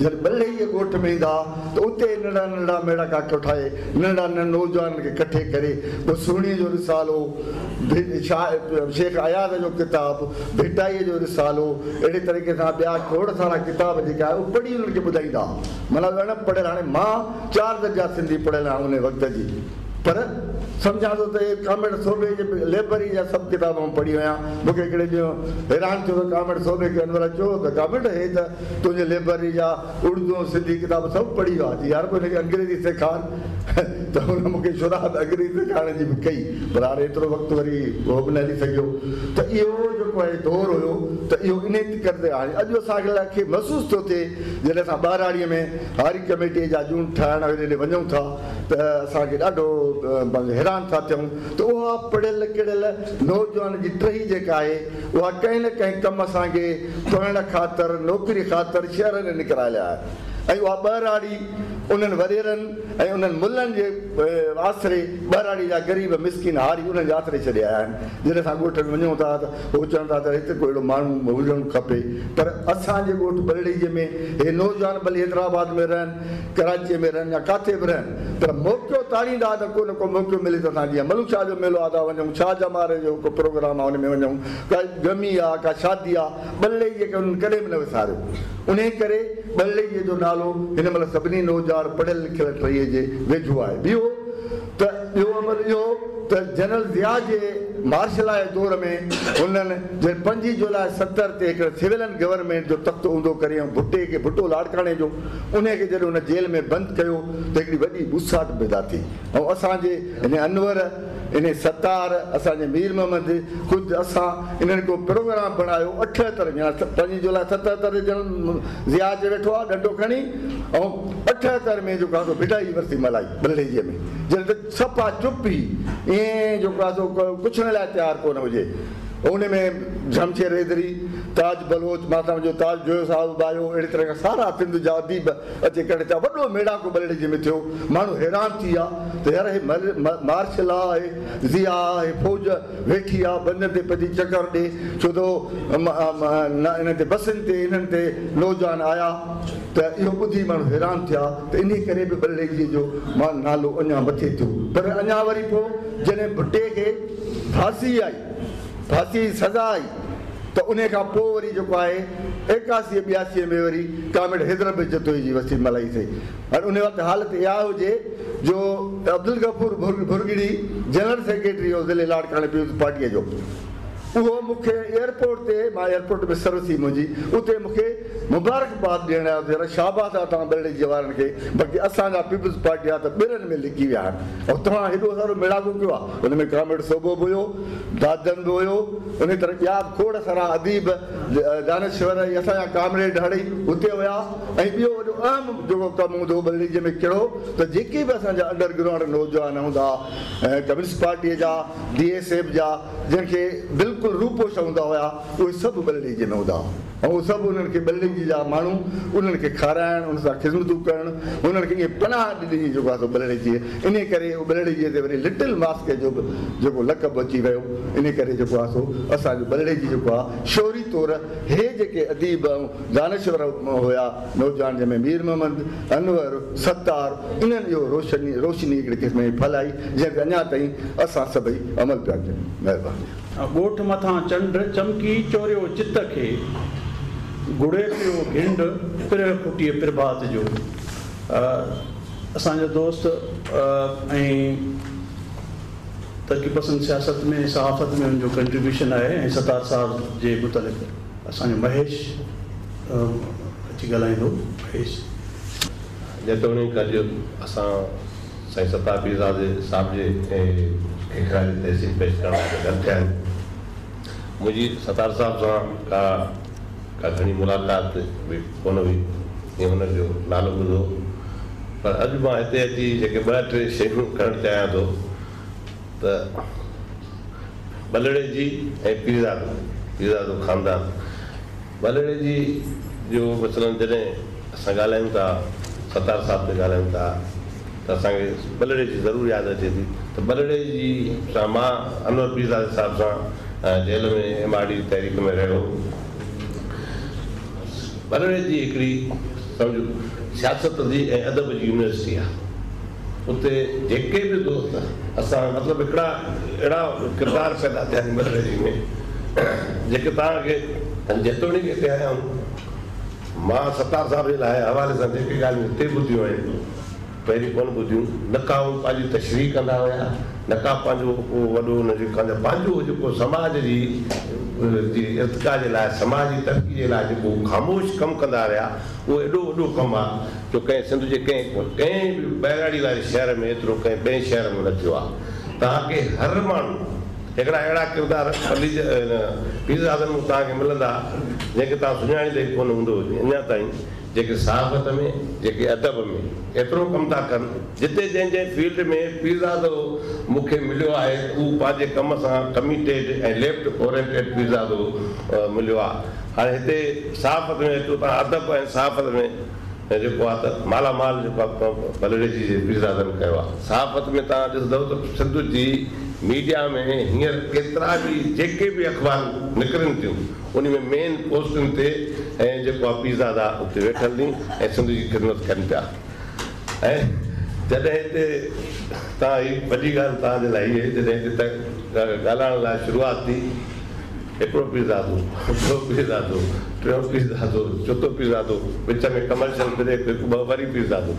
जॾहिं बलड़े जे ॻोठ में ईंदा त उते नंढा नंढा मेड़ा काको ठाहे नंढा नंढा नौजवान खे कठे करे पोइ सुहिणीअ जो रिसालो, शेख अयाज़ जो किताबु, भिटाईअ जो रिसालो, अहिड़े तरीक़े सां ॿिया खोड़ सारा किताब जेके आहे उहे पढ़ी उन्हनि खे ॿुधाईंदा। माना पढ़ियल, हाणे मां 4 दर्जा सिंधी पढ़ियल आहियां उन वक़्त जी, पर सम्झां थो त कामेड़ सोबे जे लेबरी जा सभु किताब मां पढ़ी आहियां। मूंखे हिकिड़े ॾींहुं हैरान थियो त कामेड़ सोबे खे अनवर चयो त कामेड़ हे त तुंहिंजे लेबरी जा उर्दू सिंधी किताब सभु पढ़ी वियो आहे, यार कोई हिनखे अंग्रेजी सेखार। त हुन मूंखे शुराब अंग्रेजी सेखारण जी बि कई, पर हाणे एतिरो वक़्तु वरी उहो बि न हली सघियो। त इहो जेको आहे दौर हुयो, त इहो इन करे हाणे अॼु असांखे महसूसु थो थिए जॾहिं असां ॿारहाड़ीअ में हारी कमेटीअ जा जून ठाहिण हेॾे वञूं था त असांखे ॾाढो हैरान था थियूं त उहा पढ़ियल कहिड़ियल नौजवान जी टही जेका आहे उहा कंहिं न कंहिं कमु असांखे पढ़ण ख़ातिर, नौकिरी ख़ातिर शहर में निकिरायल आहे। ऐं उहा ॿराड़ी उन्हनि वॾेरनि ऐं उन्हनि मुलनि जे आसिरे ॿराड़ी जा ग़रीब मिसकिन हारी उन्हनि जे आसिरे छॾे आया आहिनि। जॾहिं असां ॻोठ में वञूं था त उहे चवनि था त हिते को अहिड़ो माण्हू हुजणु खपे, पर असांजे ॻोठ बलड़ीअ में हे नौजवान भली हैदराबाद में रहनि, कराचीअ में रहनि या किथे बि रहनि, पर मौक़ो ताड़ींदा त को न को मौक़ो मिले त असां जीअं मलूक शाह जो मेलो आहे था वञूं, शाह जमारे जो को प्रोग्राम आहे हुन में वञूं, का गमी आहे का शादी आहे, बलड़ीअ खे उन्हनि कॾहिं बि न विसारियो। उन करे बलड़ीअ जो नालो हिन महिल सभिनी नौजवान पढ़ियल लिखियल टईअ जे वेझो आहे। ॿियो अमल इहो त जनरल ज़िया जे मार्शल जे दौर में हुननि 5 जुलाई 70 ते हिकिड़े सिविलियन गवर्नमेंट जो तख़्तो हूंदो करे भुट्टे खे भुट्टो लाड़काणे जो उनखे जॾहिं हुन जेल में बंदि कयो त हिकिड़ी वॾी बुसाहट पैदा थी। ऐं असांजे हिन अनवर, इन सत्तार, असांजे मीर मोहम्मद ख़ुदि असां इन्हनि को प्रोग्राम बणायो 78 में 5 जुलाई 77 जनरल ज़िया जे वेठो आहे ॾंडो खणी, ऐं 78 में जेको आहे बिडाई वरिती मल्हाई बलड़ीअ में, जॾहिं त सफ़ा चुपी ईअं जेको आहे पुछण लाइ तयारु कोन हुजे। उन में जमशेद हैदरी, ताज बलोच, माता जो ताज जोयो साहिब आयो, अहिड़ी तरह खां सारा सिंध जा अदीब अचे करे था। वॾो मेड़ाको बलड़ीअ में थियो, माण्हू हैरान थी विया त यार हे मार्शल आहे, ज़िया आहे, फौज वेठी आहे बंद ते पंहिंजी चकर ॾे, छो त इन्हनि ते बसनि ते इन्हनि ते नौजवान आया, त इहो ॿुधी माण्हू हैरान थिया। त इन करे बि बलड़ीअ जो नालो अञा मथे थियो। पर अञा वरी पोइ जॾहिं भुट्टे खे फांसी आई, फांसी जी सज़ा आई, त उन खां पोइ वरी जेको आहे 81-82 में वरी कामिड़ हैदर बि जतोई जी वसी मल्हाईसीं। हाणे उन वक़्तु हालत इहा हुजे जो अब्दुल गफूर भुरगिड़ी जनरल सेक्रेटरी हो ज़िले लाड़काणे पीपुल्स पार्टीअ जो, उहो मूंखे एयरपोर्ट ते, मां एयरपोर्ट में सर्विस हुई मुंहिंजी, उते मूंखे मुबारकबाद ॾियण आयो त शाबाश आहे तव्हां बलड़ीअ वारनि खे, बाक़ी असांजा पीपुल्स पार्टी आहे त ॿिरनि में लिकी विया आहिनि। ऐं तव्हां हेॾो सारो मेड़ाको कयो आहे, हुन में कामिड़ सोबो बि हुयो, दादन बि हुयो, उन तरह ॿिया खोड़ सारा अदीब दानश्वर असांजा कामरेड हड़ी हुते हुया। ऐं ॿियो वॾो अहम जेको कमु हूंदो बलड़ीअ में कहिड़ो त जेके बि असांजा अंडरग्राउंड नौजवान हूंदा, कम्युनिस्ट पार्टीअ जा, DSF जा, जंहिंखे बिल्कुलु रूपोश हूंदा हुआ, उहे सभु बलड़ीअ में हूंदा ऐं उहे सभु उन्हनि खे बलड़ीअ जा माण्हू उन्हनि खे खाराइणु, उन सां ख़िदमतूं करणु, उन्हनि खे ईअं पनाह ॾिनी जेको आहे बलड़ीअ। इन करे बलड़ीअ ते वरी लिटिल मास्के जो बि जेको लक़ब अची वियो। इन करे जेको आहे सो असांजो बलड़ीअ जेको आहे शौरी तौरु हे जेके अदीब ऐं दानश्वर हुया नौजवान, जंहिंमें मीर मोहम्मद, अनवर, सत्तार, इन्हनि इहो रोशनी हिकिड़े क़िस्म जी फैलाई, जंहिं ते अञा ताईं असां सभई अमल पिया कयूं। महिरबानी। ॻोठ मथां चंड चमकी चोरियो चित खे, गुड़े पियो घिंड पिर खुटीअ प्रभात जो। असांजा दोस्त ऐं तरक़ी पसंद सियासत में, सहाफ़त में उनजो कंट्रीब्यूशन आहे। ऐं सतार साहब जे मुतालिक़ असांजो महेश अची ॻाल्हाईंदो। महेश जेतोणीकि अॼु असां साईं सतार पीरज़ाद साहिब जे ख़िराज तहसील पेश करण लाइ गॾु थिया आहिनि। मुंहिंजी सतार साहिब सां का घणी मुलाक़ात बि कोन हुई, ईअं हुनजो नालो ॿुधो, पर अॼु मां हिते अची जेके 2-3 शयूं करणु चाहियां थो त बलड़े जी ऐं पीरज़ादो ख़ानदान। बलड़े जी जो मसइलनि जॾहिं असां ॻाल्हायूं था, सतार साहिब ते ॻाल्हायूं था, त असांखे बलड़े जी ज़रूरु यादि अचे थी। त बलड़े जी सां मां अनवर पीरज़ाद साहिब सां जेल में MRD तहरीक में रहियो। बलड़े जी हिकिड़ी सम्झो सियासत जी ऐं अदब जी यूनिवर्सिटी आहे। उते जेके बि दोस्त असां मतिलबु हिकिड़ा अहिड़ा किरदार पैदा थिया आहिनि बलड़े जी में, जेके तव्हांखे जेतोणीकि हिते आया आहियूं, मां सतार साहिब जे लाइ हवाले सां जेके ॻाल्हियूं हिते ॿुधियूं आहिनि, पहिरीं कोन ॿुधियूं। न का पंहिंजी तशरीह कंदा हुया, न का पंहिंजो वॾो हुनजो पंहिंजो जेको समाज जी इर्तिका जे लाइ, समाज जी तरक़ी जे लाइ जेको ख़ामोश कमु कंदा रहिया, उहो एॾो वॾो कमु आहे जो कंहिं सिंध जे कंहिं बि बैराड़ी वारे शहर में एतिरो कंहिं ॿिए शहर में न थियो आहे। तव्हांखे हर माण्हू हिकिड़ा अहिड़ा किरदार पीरज़ादनि में तव्हांखे मिलंदा जंहिंखे तव्हां सुञाणींदे कोन हूंदो अञा ताईं, जेके सहाफ़त में, जेके अदब में एतिरो कमु था कनि। जिते जंहिं फील्ड में पीरज़ादो मूंखे मिलियो आहे, उहो पंहिंजे कम सां कमिटेड ऐं लेफ्ट ओरिएंटेड पीरज़ादो मिलियो आहे। हाणे हिते सहाफ़त में तव्हां अदब ऐं सहाफ़त में ऐं जेको आहे त मालामाल जेको आहे बलड़े जी जे पीरज़ादनि कयो आहे। सहाफ़त में तव्हां ॾिसंदव त सिंध जी मीडिया में हींअर केतिरा बि जेके बि अख़बार निकिरनि थियूं उन में मेन पोस्टुनि ते ऐं जेको आहे पीरज़ादा उते वेठल नी ऐं सिंध जी ख़िदमत कनि पिया। ऐं जॾहिं हिते तव्हां ही वॾी ॻाल्हि तव्हांजे लाइ इहे जॾहिं हिते ॻाल्हाइण लाइ शुरूआति थी, हिकिड़ो पीरज़ादो, ॿियो पीरज़ादो, टियों पीरज़ादो, चोथों पीरज़ादो, विच में कमर्शियल ब्रेक, ॿ वरी पीरज़ादो।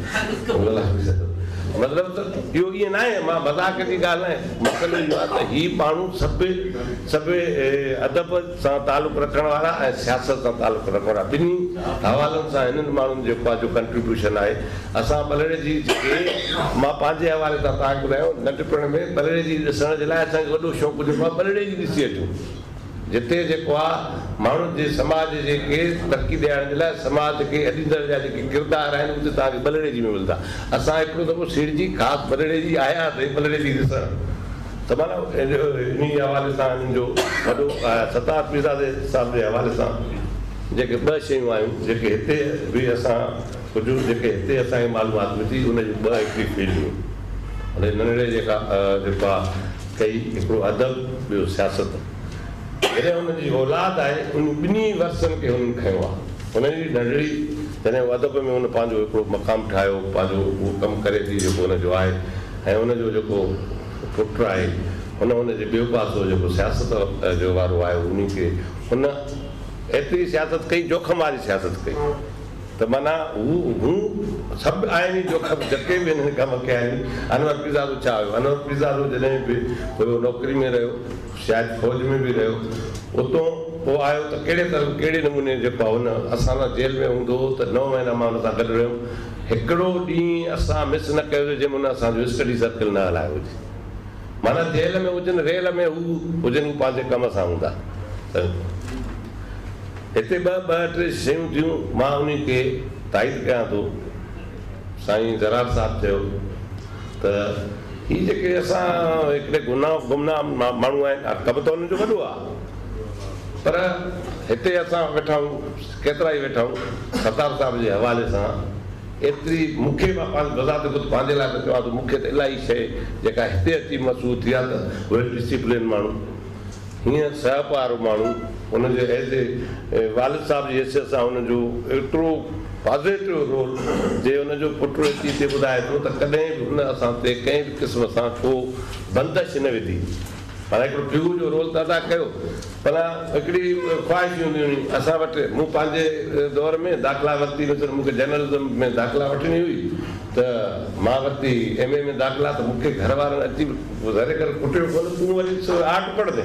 मतिलबु त इहो ईअं न आहे, मां मज़ाक जी ॻाल्हि आहे, मतिलबु इहो आहे त ही माण्हू सभु अदब सां तालुक़ु रखण वारा ऐं सियासत सां तालुक़ु रखण वारा ॿिन्ही हवालनि सां हिननि माण्हुनि जेको आहे जो कंट्रीब्यूशन आहे। असां बलड़े जी जेके मां पंहिंजे हवाले सां तव्हांखे ॿुधायो, नंढपण में बलड़े जी ॾिसण जे लाइ असांखे वॾो शौक़ु हुजे, मां बलड़े जी ॾिसी अचूं जिते जेको आहे माण्हुनि जे समाज जेके तरक़ी ॾियण जे लाइ समाज खे अॾींदड़ जा जेके किरदार आहिनि उते तव्हांखे बलड़े जी में मिलंदा। असां हिकिड़ो दफ़ो सिड़जी ख़ासि बलड़े जी आयासीं, बलड़े जी ॾिसण त माना इन हवाले सां हिननि जो वॾो सतार पीरज़ादे साहिब जे हवाले सां जेके ॿ शयूं आहियूं जेके हिते बि असां कुझु जेके हिते असांखे मालूमात मिली उनजी ॿ हिकिड़ी फील्डियूं हुन नंढड़े जेको आहे कई, हिकिड़ो अदब ॿियो सियासत। जॾहिं हुनजी औलाद आहे उन ॿिन्ही वर्सनि खे हुननि खयो आहे। हुनजी नंढड़ी जॾहिं अदब में हुन पंहिंजो हिकिड़ो मक़ामु ठाहियो, पंहिंजो उहो कमु करे थी जेको हुनजो आहे, ऐं हुनजो जेको पुटु आहे हुनजे ॿियो पासो जेको सियासत जो वारो आहे उन खे हुन एतिरी सियासत कई, जोखम वारी सियासत कई त माना हू सभु आहिनि जोखम जेके बि हिननि कम कया आहिनि। अनवर पीरज़ादो छा हुयो, अनवर पीरज़ादो जॾहिं बि हुयो नौकिरी में रहियो, शायदि फ़ौज में बि रहियो, उतां पोइ आयो त कहिड़े नमूने जेको आहे हुन असां सां जेल में हूंदो हो त 9 महीना मां हुन सां गॾु रहियुमि। हिकिड़ो ॾींहुं असां मिस न कयोसीं जंहिंमें हुन असांजो स्टडी सर्कल न हलायो हुजे। माना जेल में हुजनि, रेल में हू हुजनि, हू पंहिंजे कम सां हूंदा। त हिते ॿ टे शयूं थियूं, मां उन खे ताईद कयां थो। साईं ज़रार साहिबु चयो त हीअ जेके असां हिकिड़े गुमनाम माण्हू आहिनि, कमु त हुननि जो वॾो आहे, पर हिते असां वेठा आहियूं, केतिरा ई वेठा आहियूं सतार साहिब जे हवाले सां। एतिरी मूंखे मां बज़ाति ख़ुदि पंहिंजे लाइ त चवां थो, मूंखे त इलाही शइ जेका हिते अची महसूसु थी आहे त वेल डिसिप्लिन माण्हू, हीअं सहप वारो माण्हू, हुनजे एज़ ए वालिद साहिब जी हैसियत सां हुनजो एतिरो पॉज़िटिव रोल जे हुनजो पुटु अची हिते ॿुधाए थो त कॾहिं बि हुन असां ते कंहिं बि क़िस्म सां को बंदिश न विधी। माना हिकिड़ो पीउ जो रोल त अदा कयो, भला हिकिड़ी ख़्वाहिश हूंदी हुई असां वटि। मूं पंहिंजे दौर में दाख़िला वरिती, मूंखे जर्नलिज़म में दाख़िला वठणी हुई त मां वरिती MA में दाख़िला, त मूंखे घर वारनि अची ज़रे करे कुटियो कोन, तूं वरी आर्ट पढ़ंदे,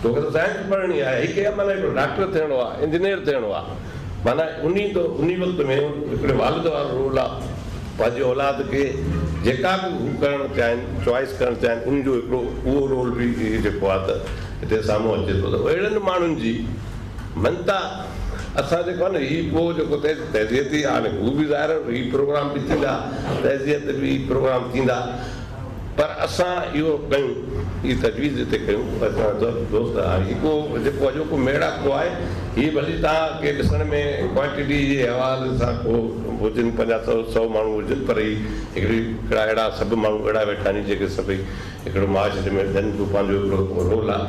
तोखे त साइंस पढ़णी आहे, हिकु माना हिकिड़ो डॉक्टर थियणो आहे, इंजीनियर थियणो आहे। माना उन वक़्त में हिकिड़े वालिद वारो रोल आहे, पंहिंजी औलाद खे जेका बि हू करणु चाहिनि, चॉइस करणु चाहिनि, उनजो हिकिड़ो उहो रोल बि जेको आहे त हिते साम्हूं अचे थो। त अहिड़नि माण्हुनि जी मनता असां जेको आहे न, हीउ पोइ जेको तहज़ियती हाणे हू बि ज़ाहिर हीउ प्रोग्राम बि थींदा, तहज़ियत बि प्रोग्राम थींदा, पर असां इहो कयूं, हीअ तजवीज़ हिते कयूं। असां दोस्त हिकु जेको अॼोको मेड़ाको आहे, हीअ भली तव्हांखे ॾिसण में क्वांटिटी जे हवाले सां को हुजनि 50-100 माण्हू हुजनि, पर हीअ हिकिड़ा अहिड़ा सभु माण्हू अहिड़ा वेठा आहिनि जेके सभई हिकिड़ो मुआशिरे में ॾियनि जो पंहिंजो हिकिड़ो रोल आहे।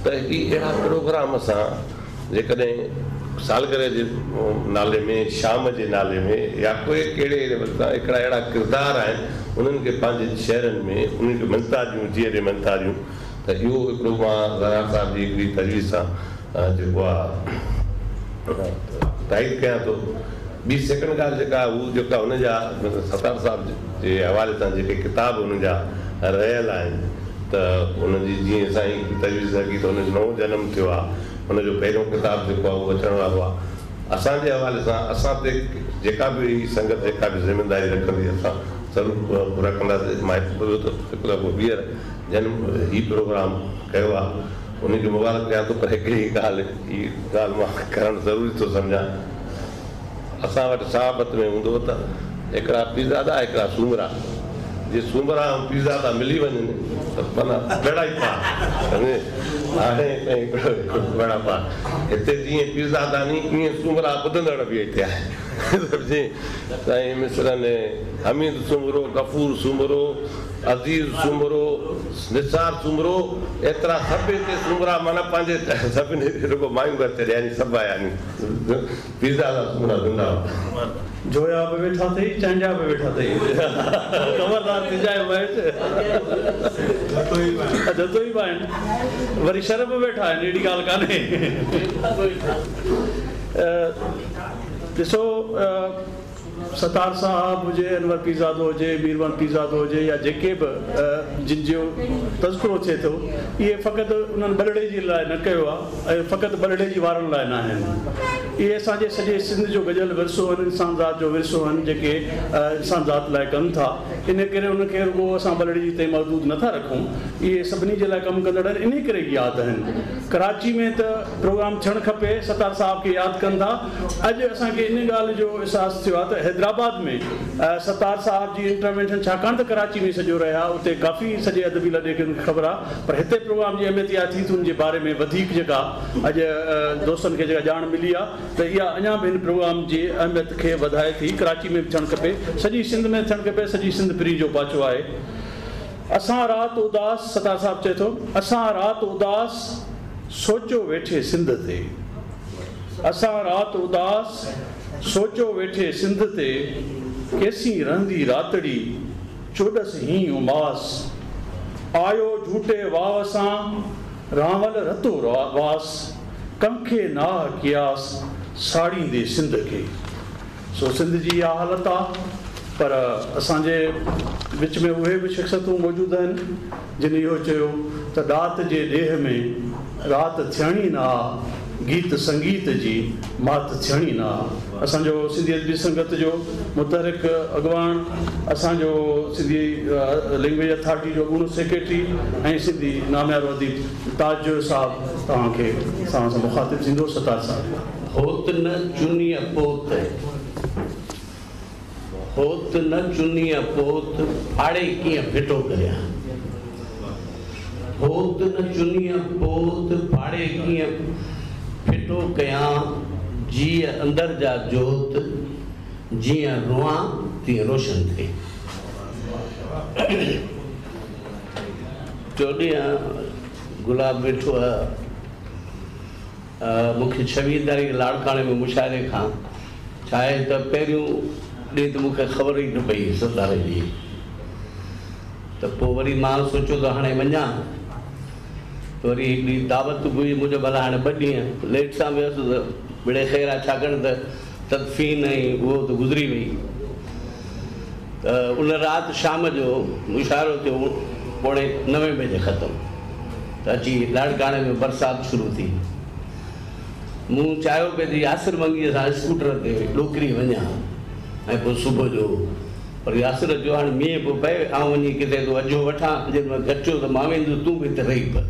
त हीअ अहिड़ा प्रोग्राम असां जेकॾहिं सालगिरह जे नाले में, शाम जे नाले में, या कोई कहिड़े हिकिड़ा अहिड़ा किरदार आहिनि उन्हनि खे पंहिंजे शहरनि में उन्हनि खे मनतारियूं, जीअरे मनतारियूं, त इहो हिकिड़ो मां ज़रार साहिब जी हिकिड़ी तजवीज़ सां जेको आहे ताईद कयां थो। ॿी सेकेंड ॻाल्हि जेका हू जेका हुनजा सतार साहिब जे हवाले सां जेके किताब हुनजा रहियल आहिनि, त हुनजी जीअं साईं तजवीज़ की त हुनजो नओं जनमु थियो आहे, हुनजो पहिरियों किताबु जेको आहे उहो अचण वारो आहे। असांजे हवाले सां असां ते जेका बि संगत जेका बि ज़िमेदारी रखंदी असां ज़रूरु पूरा कंदासीं। मां हिकु दफ़ो ॿीहर जनमु हीउ प्रोग्राम कयो आहे, उनखे मुबारक कयां थो। पर हिकिड़ी हीअ ॻाल्हि मां करणु ज़रूरी थो सम्झां। असां वटि सहाबत में हूंदो त हिकिड़ा पीरज़ादा, हिकिड़ा सूमरा। जे सूमरा ऐं पीरज़ादा मिली वञनि त माना बेड़ा ई पार। हाणे हिकिड़ो बेड़ा पार। हिते जीअं पीरज़ादा नी ईअं सूमरा ॿुधंदड़ बि हिते आहे। साईं मिसर ने हमीद सुमरो, गफूर सुमरो, अज़ीज़ सुमरो, निसार सुमरो, एतिरा सभु हिते सुमरा माना पंहिंजे सभिनी रुगो मायूं घर ते ॾियानी सभु आया आहिनि पिज़ा जा सुमरा ॾिना जोया बि वेठा अथई, चांजा बि वेठा अथई, ख़बरदार थी जाए जतो ई आहिनि, वरी शर बि वेठा आहिनि, अहिड़ी ॻाल्हि कान्हे। ॾिसो सतार साहब हुजे, अनवर पीरज़ादो हुजे, मीरवन पीरज़ादो हुजे या जेके बि जिन जो तज़किरो थिए थो, इहे फ़क़ति उन्हनि बलड़े जे लाइ न कयो आहे ऐं फ़क़ति बलड़े जी वारनि लाइ न आहिनि। इहे असांजे सॼे सिंध जो गज़ल विरसो आहिनि, इंसान ज़ात जो विरसो आहिनि जेके इंसान ज़ात लाइ कनि था। इन करे उनखे रुगो असां बलड़े जी ते महदूद नथा रखूं, इहे सभिनी जे लाइ कमु कंदड़ आहिनि, इन करे यादि आहिनि। कराची में त प्रोग्राम थियणु खपे, सतार साहब खे यादि कनि था। अॼु असांखे इन ॻाल्हि जो अहसासु थियो आहे त हैदराबाद में सतार साहब जी इंटरवेंशन छाकाणि त कराची में सॼो रहिया, उते काफ़ी सॼे अदबी लॾे खे ख़बर आहे, पर हिते प्रोग्राम जी अहमियत इहा थी त उनजे बारे में वधीक जेका अॼु दोस्तनि खे जेका ॼाण मिली आहे त इहा अञा बि हिन प्रोग्राम जी अहमियत खे वधाए थी। कराची में बि थियणु खपे, सॼी सिंध में थियणु खपे, सॼी सिंध फ्री जो पाचो आहे। असां राति उदास, सतार साहब चए थो, असां राति उदास सोचो वेठे सिंध ते, असां राति उदास सोचो वेठे सिंध ते, केसी रहंदी रातड़ी चोॾस ही उमास, आयो झूठे वाव सां रावल रतो वास, कंखे नाह कियास साड़ींदे सिंध खे। सो सिंध जी इहा हालत आहे, पर असांजे विच में उहे बि शख़्सियतूं मौजूदु आहिनि जिन इहो चयो त राति जे ॾेह में राति थियणी न आहे, गीत संगीत जी मात थियणी न आहे। असांजो सिंधी अदबी संगत जो मुतहरिक अॻवान, असांजो सिंधी लैंग्वेज अथॉरिटी जो अॻूणो सेक्रेटरी ऐं सिंधी नामियारो अदीब ताज साहब तव्हांखे असां सां मुखातिब थींदो। सतार साहब। होत न चुनीअ पोत, होत न चुनीअ पोत, फाड़े कीअं फिटो करियां, होत न चुनीअ पोत, फाड़े कीअं फिटो कयां, जीअं अंदर जा जोत, जीअं रुआं तीअं रोशन थिए। चोॾहं गुलाब वेठो आहे, मूंखे 26 तारीख़ लाड़काणे में मुशाइरे खां छा आहे त पहिरियों ॾींहुं त मूंखे ख़बर ई न पई सतारे जी, त पोइ वरी मां सोचियो त हाणे वञा, त वरी हिकिड़ी दावत हुई मुंहिंजो, भला हाणे 2 ॾींहं लेट सां वियुसि त बिड़े ख़ैर आहे, छाकाणि त तदफ़ीन ऐं उहो त गुज़री वई। त उन राति शाम जो मुशाइरो थियो 8:45 बजे ख़तमु, त अची लाड़काणे में बरसाति शुरू थी। मूं चाहियो पिए त यासिर मंगीअ सां स्कूटर ते ॾोकिरी वञा ऐं पोइ सुबुह जो, पर यासिर जो हाणे मींहुं पियो पए, आउं वञी किथे थो अॼो वठां, जेॾीमहिल गठियो त मां वेंदुसि, तूं बि हिते रही पए।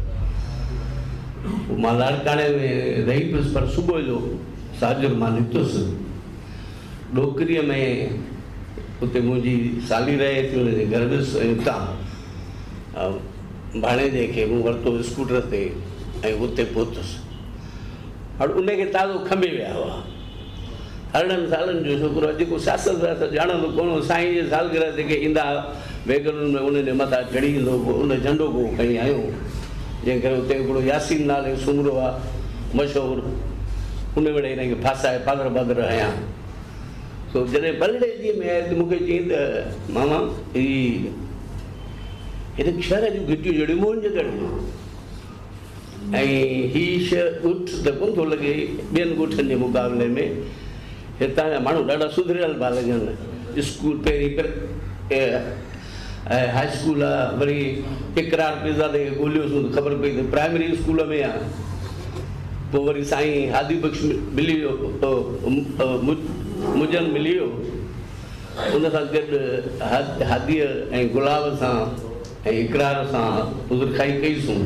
पोइ मां लाड़काणे में रही पियुसि, पर सुबुह जो साजुर मां निकितुसि ॾोकिरीअ में, उते मुंहिंजी साली रहे थी, हुनजे घर वियुसि ऐं उतां भाणेजे खे मूं वरितो स्कूटर ते ऐं उते पहुतुसि। हाणे उनखे ताज़ो खंभे विया हुआ, 4 सालनि जो छोकिरो, जेको सियासत ॼाणंदो कोन, साईं जे सालगिरह ते के ईंदा वेगरुनि में उनजे मथां चढ़ी ईंदो, उन झंडो को खणी आयो, जंहिं करे उते हिकिड़ो यासीन नाले सुमरो आहे मशहूरु, उन वेड़े हिनखे फासाए पादर पादर हयां। तो जॾहिं बलड़े जी में आए त मूंखे चई त मामा ही हिन शहर जूं घिटियूं जहिड़ियूं मोहन जे घर जूं, ऐं हीउ शइ ॻुठ त कोन थो लॻे ॿियनि ॻुठनि जे मुक़ाबले में, हितां जा माण्हू ॾाढा सुधरियल पिया लॻनि। स्कूल पहिरीं हाई स्कूल आहे, वरी इकरार पीरज़ादे खे ॻोल्हियोसीं त ख़बर पई त प्राइमरी स्कूल में आहे, पोइ वरी साईं हादी बख़्श मिली वियो, मुजन मिली वियो, उन सां गॾु हादीअ ऐं गुलाब सां ऐं इकरार सां उज़र खाई कईसूं,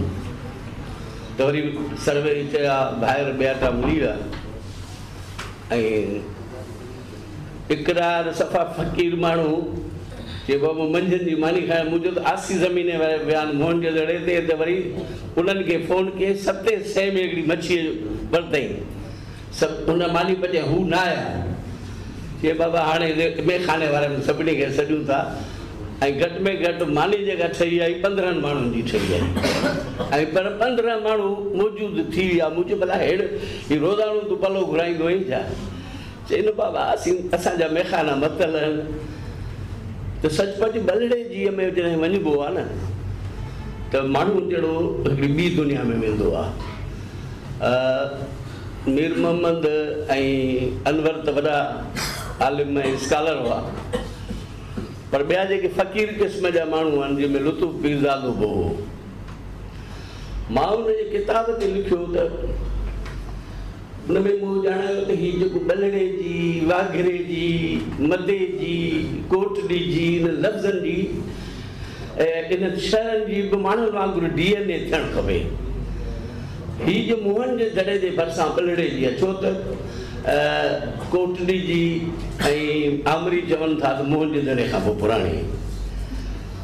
त वरी सर्वे चया ॿाहिरि ॿिया मिली विया, ऐं इकरार सफ़ा फ़क़ीर माण्हू चए बाबा मंझंदि जी मानी खाइण, मुंहिंजो त आसी ज़मीने वारे बयानु मोहन जे दड़े ते, त वरी उन्हनि खे फ़ोन कई 7 में हिकिड़ी मच्छीअ जो वरितई, सभु उन मानी बचे हू न आया, चए बाबा हाणे मेखाने वारे में सभिनी खे सॾूं था ऐं घटि में घटि मानी जेका ठही आई 15 माण्हुनि जी ठही आई ऐं पर 15 माण्हू मौजूदु थी विया मूं भला हेड़ हीउ रोज़ानो तूं पलो घुराईंदो आहीं छा? चई न बाबा असांजा मेखाना मतल आहिनि त सचपच बलड़े जीअ में जॾहिं वञिबो आहे न त माण्हू जहिड़ो हिकिड़ी ॿी दुनिया में वेंदो आहे। मीर मोहम्मद ऐं अनवर त वॾा आलिम ऐं स्कॉलर हुआ, पर ॿिया जेके फ़क़ीर क़िस्म जा माण्हू आहिनि जंहिंमें लुत्फ़ पीरज़ादो बि हो। मां हुनजे किताब ते लिखियो त हुन में मूं ॼाणायो त हीउ जेको बलड़े जी, वाघिरे जी, मदे जी, कोटड़ी जी, इन लफ़्ज़नि जी इन शहरनि जी बि माण्हुनि वांगुरु DNA थियणु खपे। हीउ जो मुंहनि जे दड़े जे भरिसां बलड़े जी आहे, छो त कोटड़ी जी ऐं आमरी चवनि था त मुंहनि जे दड़े खां पोइ पुराणी।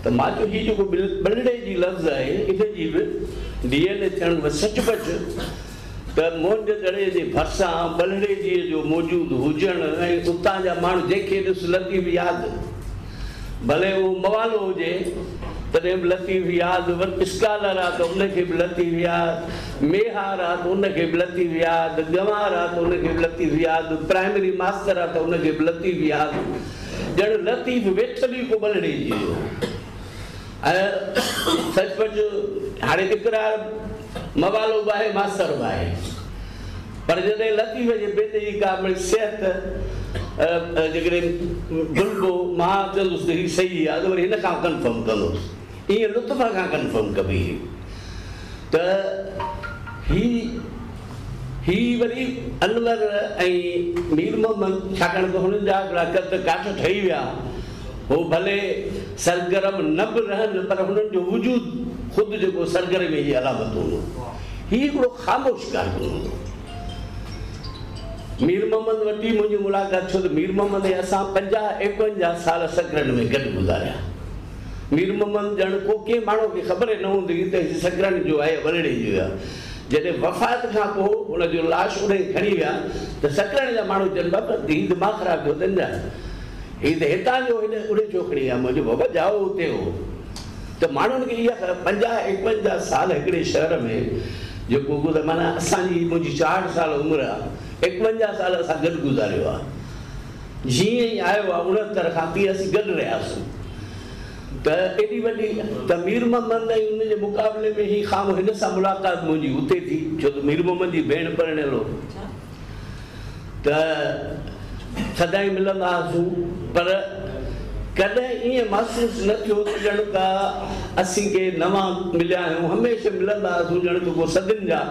त मां चयो हीउ जेको बलड़े जी लफ़्ज़ आहे इन जी बि DNA थियणु खपे। सचपच त मुंहनि जे दड़े जे भरिसां बलड़े जी जो मौजूदु हुजणु ऐं उतां जा माण्हू जंहिंखे ॾिस लतीफ़ यादि, भले उहो मवालो हुजे तॾहिं बि लतीफ़ यादि, स्कॉलर आहे त उनखे बि लतीफ़ यादि, मेहार आहे त उनखे बि लतीफ़ यादि, गंवार आहे त उनखे बि लतीफ़ यादि, प्राइमरी मास्टर आहे त उनखे बि लतीफ़ यादि, ॼण लतीफ़ वेठल ई को बलड़े जी हो। ऐं सचपच हाणे इक़रार मवालो बि आहे, मास्टर बि आहे, पर जॾहिं लतीफ़ जे बेटे जी का सिहत जेकॾहिं गुलबो मां चवंदुसि त हीउ सही आहे त वरी हिन खां कंफर्म कंदुसि, ईअं लुत्फ़ खां कंफर्म कबी। त ही वरी अनवर ऐं मीर मोहम्मद, छाकाणि त हुननि जा हिकिड़ा कद काठ ठही विया हो, भले सरगर्म न बि रहनि पर हुननि जो वजूदु ख़ुदि जेको सरगर्मी जी अलामत हूंदो, हीउ हिकिड़ो ख़ामोश कारकुन हूंदो। मीर मोहम्मद वटि मुंहिंजी मुलाक़ात, छो त मीर मोहम्मद असां 50-51 साल सकरनि में गॾु गुज़ारिया। मीर मोहम्मद ॼण को कंहिं माण्हू खे ख़बर ई न हूंदी त सकरनि जो आहे, बलड़े जो आहे। जॾहिं वफ़ात खां पोइ हुनजो लाश उॾे खणी विया त सकरनि जा माण्हू चवनि बाबा हीउ दिमाग़ ख़राबु थियो अथनि छा, हीउ त हितां जो हिन उॾे छो खणी विया? मुंहिंजो बाबा जाओ हुते हो। त माण्हुनि खे इहा 50-51 साल हिकिड़े शहर में जेको माना असांजी, मुंहिंजी 64 साल उमिरि आहे, 51 साल असां गॾु गुज़ारियो आहे। जीअं ई आयो आहे 69 खां 30 असीं गॾु रहियासीं। त एॾी वॾी त मीर मोहम्मद ऐं हुनजे मुक़ाबले में ही ख़ाम हिन सां मुलाक़ात मुंहिंजी हुते थी, छो त मीर मोहम्मद जी भेण परिणियल हो। त सदाईं मिलंदा हुआसीं, पर कॾहिं ईअं महसूसु न थियो त ॼण का असीं के नवां मिलिया आहियूं। हमेशह मिलंदा हुआसीं ॼण त को सदियुनि जा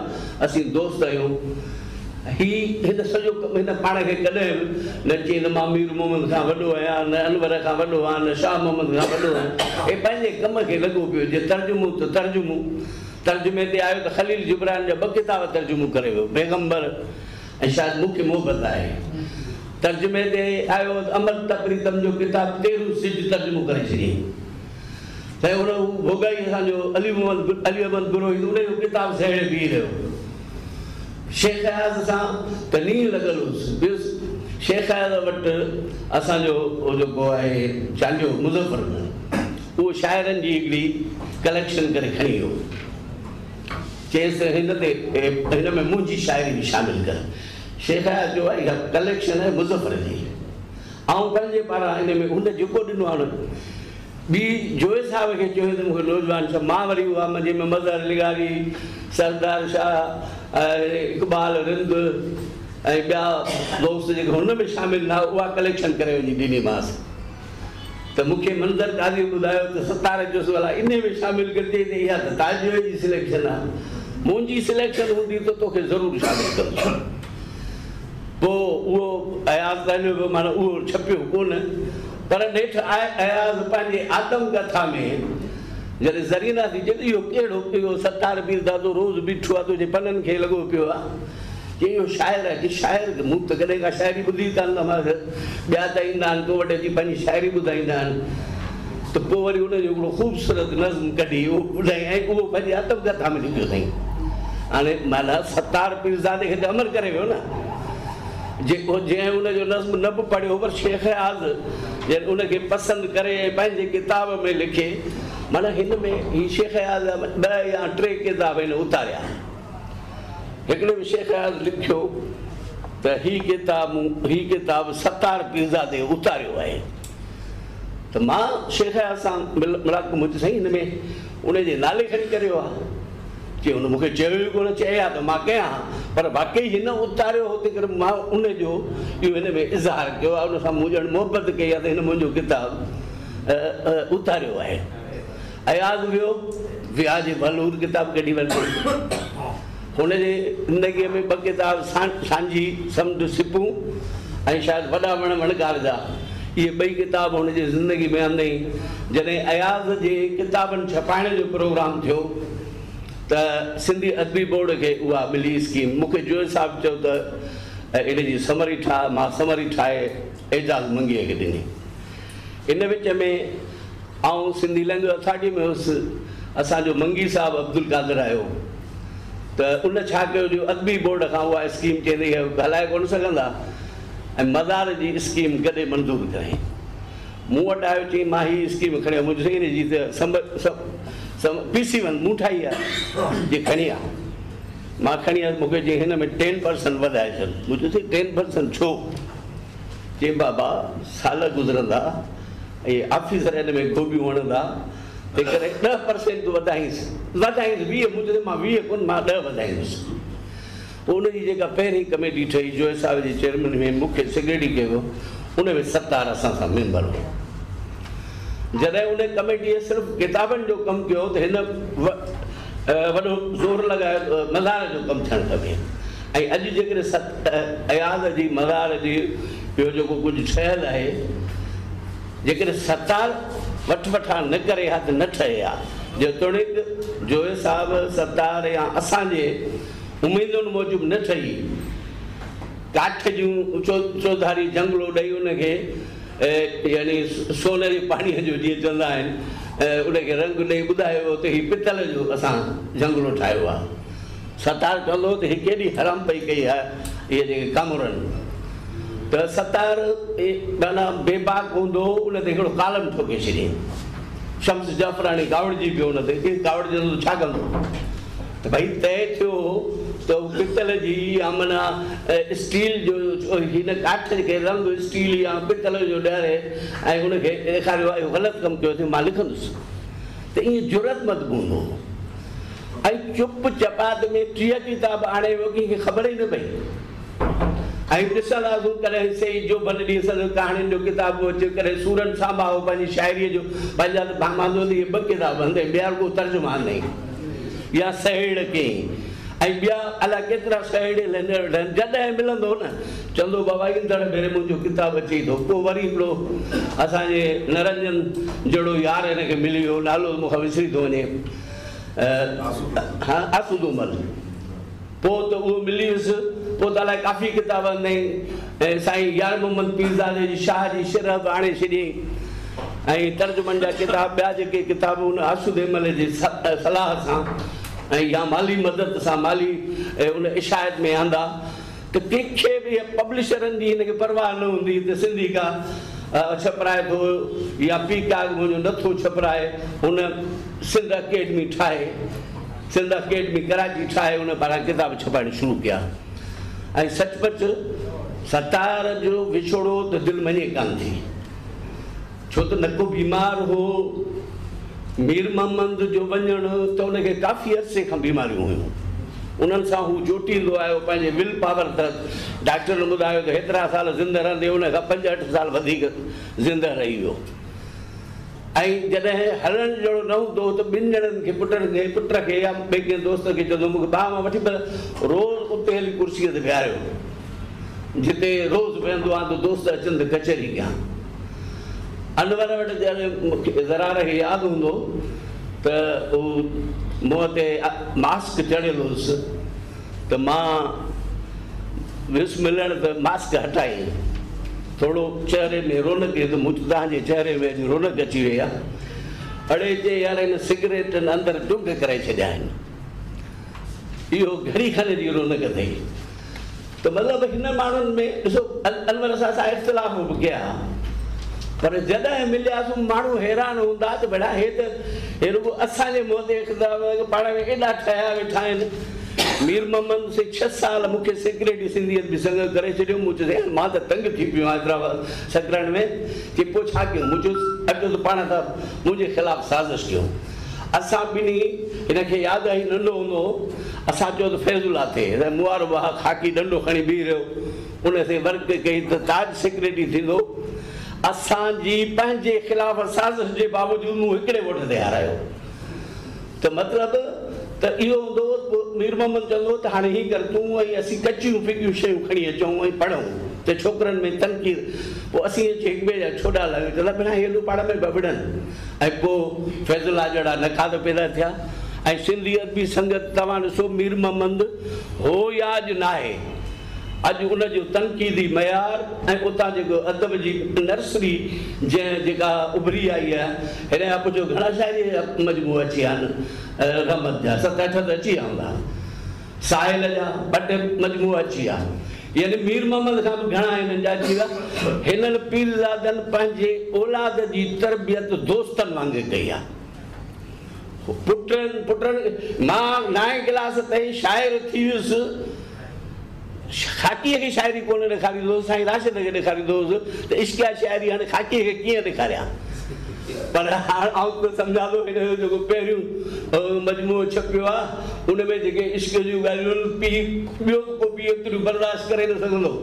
असीं दोस्त आहियूं। हिन सॼो हिन पाण खे कॾहिं न चई न मां मीर मोहम्मद खां वॾो आहियां, न अनवर खां वॾो आहियां, न शाह मोहम्मद खां वॾो आहियां। हे पंहिंजे कम खे लॻो पियो जे तर्जुमो त तर्जुमो, तर्जुमे ते आयो त ख़लील जिब्रान जा 2 किताब तर्जुमो करे वियो, पैगंबर ऐं शायदि मूंखे मोहबत आहे। तर्जुमे ते आयो अमर तपरीतम जो किताब 13 सिज तर्जुमो करे छॾियईं। त हुन भोगाई असांजो अली अहमद गुरोही उनजो किताब सेड़े बीह रहियो। शेख अयाज़ सां त नींहुं लॻल हुयुसि। शेख अयाज़ वटि असांजो जेको आहे चांडियो मुज़फ़र, उहो शाइरनि जी हिकिड़ी कलेक्शन करे खणी वियो। चयसि हिन ते हिन में मुंहिंजी शाइरी बि शामिलु कर। शेख अयाज़ जो आहे इहा कलेक्शन आहे मुज़फ़र जी, ऐं पंहिंजे पारां हिन में हुन जेको ॾिनो आहे ॿी जोए साहिब खे चयो त मूंखे नौजवान छा, मां वरी उहा जंहिंमें मज़हर लिगारी, सरदार शाह, इक़बाल रिंद ऐं ॿिया दोस्त जेके हुन में शामिलु न उहा कलेक्शन करे वञी ॾिनीमांसि। त मूंखे मंज़र काज़ी ॿुधायो त सतार जो सुवाल इन में शामिलु करिजे त इहा त ताजो जी सिलेक्शन आहे, मुंहिंजी सिलेक्शन हूंदी त तोखे ज़रूरु शामिलु कंदुसि। पोइ उहो अयाज़ माना उहो छपियो कोन, पर नेठि अयाज़ पंहिंजे आत्मकथा में जॾहिं ज़रीना थी चए इहो कहिड़ो इहो सतार पीरदादो रोज़ बीठो आहे तुंहिंजे पननि खे लॻो पियो आहे कि इहो शाइर आहे। कि शाइर मूं त कॾहिं का शाइरी ॿुधी कान मां, ॿिया त ईंदा आहिनि तो वटि अची पंहिंजी शाइरी ॿुधाईंदा आहिनि। त पोइ वरी हुनजो हिकिड़ो ख़ूबसूरत नज़्म कढी उहो ॿुधाई ऐं उहो पंहिंजी आत्मकथा में लिखियो अथई। हाणे माना सतार पीरज़ादे खे त अमर करे वियो न, जेको जंहिं उनजो नज़्म न बि पढ़ियो पर शेख आज़ जॾहिं उनखे पसंदि करे पंहिंजे किताब में लिखे, माना हिन में ही शेख आज़ 2 या 3 किताब हिन उतारिया। हिकिड़े में शेख आज़ लिखियो त ही किताब सत्तार पीरज़ादे उतारियो आहे। त मां शेख आज़ सां मुलाक़ात मुंहिंजी साईं हिन में उनजे नाले खणी करियो आहे। चई हुन मूंखे चयो ई कोन, चया त मां कयां, पर वाकई हिन उतारियो हो, तंहिं करे मां उनजो इहो हिन में इज़हार कयो आहे, उन सां मूं ॼण मोहबत कई आहे त हिन मुंहिंजो किताब उतारियो आहे। अयाज़ वियो वियाज बलूर किताब कढी वरितो। हुनजे ज़िंदगीअ में 2 किताब सांझी समुंड सिपूं ऐं शायदि वॾा वणकार जा, इहे 2 किताब हुनजी ज़िंदगी में आंदई। जॾहिं अयाज़ जे किताबनि छपाइण जो प्रोग्राम थियो त सिंधी अदबी बोर्ड खे उहा मिली स्कीम। मूंखे जोए साहिबु चयो त इन जी समरी ठाहे, मां समरी ठाहे एजाज़ मंगीअ खे ॾिनी। इन विच में आउं सिंधी लैंग्वेज अथॉरिटी में हुउसि, असांजो मंगी साहिबु अब्दुल कादिर आयो, त उन छा कयो जो अदबी बोर्ड खां उहा स्कीम चवंदी हलाए कोन सघंदा ऐं मज़ार जी स्कीम गॾे मंज़ूर करे। मूं वटि आयो, चई मां हीअ स्कीम खणी मुंहिंजी इन जी त पीसी वन मूं ठाही आहे, जे खणी आहे। मां खणी आयुसि, मूंखे चई हिन में 10% वधाए छॾ। मुंहिंजो चई 10% छो? चई बाबा साल गुज़रंदा ऐं ऑफिसर हिन में गोबियूं हणंदा, तंहिं करे 10% वधाईंसि 20। मुंहिंजो मां 20 कोन, मां 10 वधाईंदुसि। पोइ उनजी जेका पहिरीं कमेटी ठही जोए साहिब जे चेयरमैन में मूंखे सेक्रेटरी कयो, उन में 17 असां सां मेंबर हो। जॾहिं उन कमेटीअ सिर्फ़ु किताबनि जो कमु कयो त हिन वॾो ज़ोर लॻायो मज़ार जो कमु थियणु खपे। ऐं अॼु जेकॾहिं अयाज़ जी मज़ार जी ॿियो जेको कुझु ठहियलु आहे, जेकॾहिं सतार वठा न करे हा त न ठहे हा। जेतोणीकि जोए साहिबु सतार या असांजे उमेदुनि मूजिबि न ठही, काठ जूं चौधारी जंगलो ॾेई उनखे यानी सोने पाणीअ जो जीअं चवंदा आहिनि, उनखे रंग ॾेई ॿुधायो त हीउ पितल जो असां जंगलो ठाहियो आहे। सतार चवंदो त हीअ केॾी हराम पई कई आहे इहे जेके कामुरनि। त सतार माना बेबाक हूंदो, उन ते हिकिड़ो कालम ठोके छॾियईं। शम्स जाफ़रानी कावड़जी पियो हुन ते, कावड़जंदो छा कंदो? त भई तय थियो त पितल जी या माना स्टील जो हिन काठ खे रंग स्टील या पितल जो ॾियरे ऐं हुनखे ॾेखारियो आहे ग़लति कमु कयो अथई, मां लिखंदुसि। त ईअं जुरत मत हूंदो। ऐं चुप चपात में 30 किताब आणे वियो, कंहिंखे ख़बर ई न पई। ऐं ॾिसंदासीं कॾहिं सही जो भले ॾिसंदो कहाणियुनि जो किताब अचे, कॾहिं सूरन सांभा हो पंहिंजी शाइरीअ जो, पंहिंजा मांदो इहे 2 किताब हूंदा, ॿिया को तर्जुमा नहीं या सहेड़ कई ऐं ॿिया अलाए केतिरा सहेड़े जॾहिं मिलंदो न चवंदो बाबा ईंदड़ भेरे मुंहिंजो किताबु अची थो। पोइ वरी हिकिड़ो असांजे निरंजन जहिड़ो यार हिनखे मिली वियो, नालो मूंखां विसरी थो वञे, हा आसूदूमल। पोइ त उहो मिली वियुसि, पोइ त अलाए काफ़ी किताब आंदई ऐं साईं यार मोहम्मद पीरज़ादे जी शाह जी सिर बि आणे छॾियईं ऐं तर्जुमनि जा किताब ॿिया जेके किताब हुन आसूदेमल जे सलाह सां ऐं या माली मदद सां माली उन इशायत में आंदा। त कंहिंखे बि पब्लिशरनि जी हिनखे परवाह न हूंदी त सिंधी का छपराए थो या पीकाग मुंहिंजो नथो छपराए। हुन सिंध अकेडमी ठाहे, सिंध अकेडमी कराची ठाहे, उन पारां किताब छपाइण शुरू कया। ऐं सचपच सतार जो विछोड़ो त दिलि मञे कान थी, छो त न को बीमार हो। मीर मोहम्मद जो वञण त उनखे काफ़ी अरसे खां बीमारियूं हुयूं, उन्हनि सां हू जोटींदो आयो पंहिंजे विल पावर त डॉक्टर ॿुधायो त हेतिरा साल ज़िंदह रहंदे, उन खां 5-8 साल वधीक ज़िंदह रही वियो। ऐं जॾहिं हलण जहिड़ो न हूंदो त 2 ॼणनि खे पुट खे या ॿिए कंहिं दोस्त खे चवंदो मूंखे ॿाह मां वठी पर रोज़ उते हली कुर्सीअ ते विहारियो, जिते रोज़ वेहंदो आहे त दोस्त अचनि त कचहरी कयां। अनवर वटि जॾहिं ज़रार खे यादि हूंदो त उहो मुंहं ते मास्क चढ़ियल हुयुसि त मां वियुसि मिलण त मास्क हटाई, थोरो चहिरे में रौनक त मूं तव्हांजे चहिरे में अॼु रौनक अची वई आहे। अड़े जे यार हिन सिगरेटनि अंदरि टुंग करे छॾिया आहिनि, इहो घड़ी खन जी रौनक अथई। त त मतिलबु हिन माण्हुनि में ॾिसो अनवर सां इख़्तिलाफ़ बि कया, पर जॾहिं मिलियासीं माण्हू हैरान हूंदा त भेड़ा हे रुॻो असांजे मुंहं ते इख़्तिलाफ़ पाण में एॾा ठहिया वेठा आहिनि। मीर मोहम्मद से 6 साल मूंखे सेक्रेटरी सिंधियत बि संग करे छॾियो। मूं चयो मां त तंग थी पियो आहियां हैदराबाद सकरण में कि पोइ छा कयूं। मुंहिंजो अॼु त पाण त मुंहिंजे ख़िलाफ़ु साज़िश कयूं। असां ॿिन्ही हिनखे यादि आई, नंढो हूंदो असां चयो त फैज़ुल्ला थिए, मुआरो बहा ख़ाकी डंडो खणी बीह रहियो, उन ते वर्क कई त ताज सेक्रेटरी थींदो। असांजी पंहिंजे ख़िलाफ़ साज़िश जे बावजूदि मूं हिकिड़े वोट ते हारायो। त मतिलबु त इहो हूंदो। मीर मोहम्मद चवंदो त हाणे हीअं कर तूं ऐं असीं कचियूं फिकियूं शयूं खणी अचूं ऐं पढ़ूं त छोकिरनि में तनक़ीद। पोइ असीं अची हिक ॿिए जा छोड़ा लॻे चवंदा भेण हेॾो पाण में बबड़नि। ऐं पोइ फैज़ुल्ला जहिड़ा नखाद पैदा थिया। ऐं सिंधियत बि संगत तव्हां ॾिसो मीर मोहम्मद हो या अॼु न आहे, अॼु उनजो तनक़ीदी मयार ऐं उतां जेको अदब जी नर्सरी जेका उभरी आई आहे, हिन खां पुछो घणा शाइरी जा मजमू अची विया आहिनि, रहमत जा 7-8 त अची विया हूंदा, साहिल जा 2 मजमू अची विया। यानी मीर मोहम्मद खां बि घणा हिननि जा अची विया। हिननि पीरज़ादनि पंहिंजे औलाद जी तरबियत दोस्तनि वांगुरु कई आहे। पुटनि मां 9 क्लास ताईं शाइर थी वियुसि, ख़ाकीअ खे शाइरी कोन ॾेखारींदो हुउसि, साईं राशिद खे ॾेखारींदो हुउसि त इश्क शाइरी हाणे ख़ाकीअ खे कीअं ॾेखारियां। पर हाणे आउं त सम्झां थो हिन जो जेको पहिरियों मजमूओ छपियो आहे उन में जेके इश्क जूं ॻाल्हियूं ॿियो को बि एतिरियूं बर्दाश्त करे न सघंदो।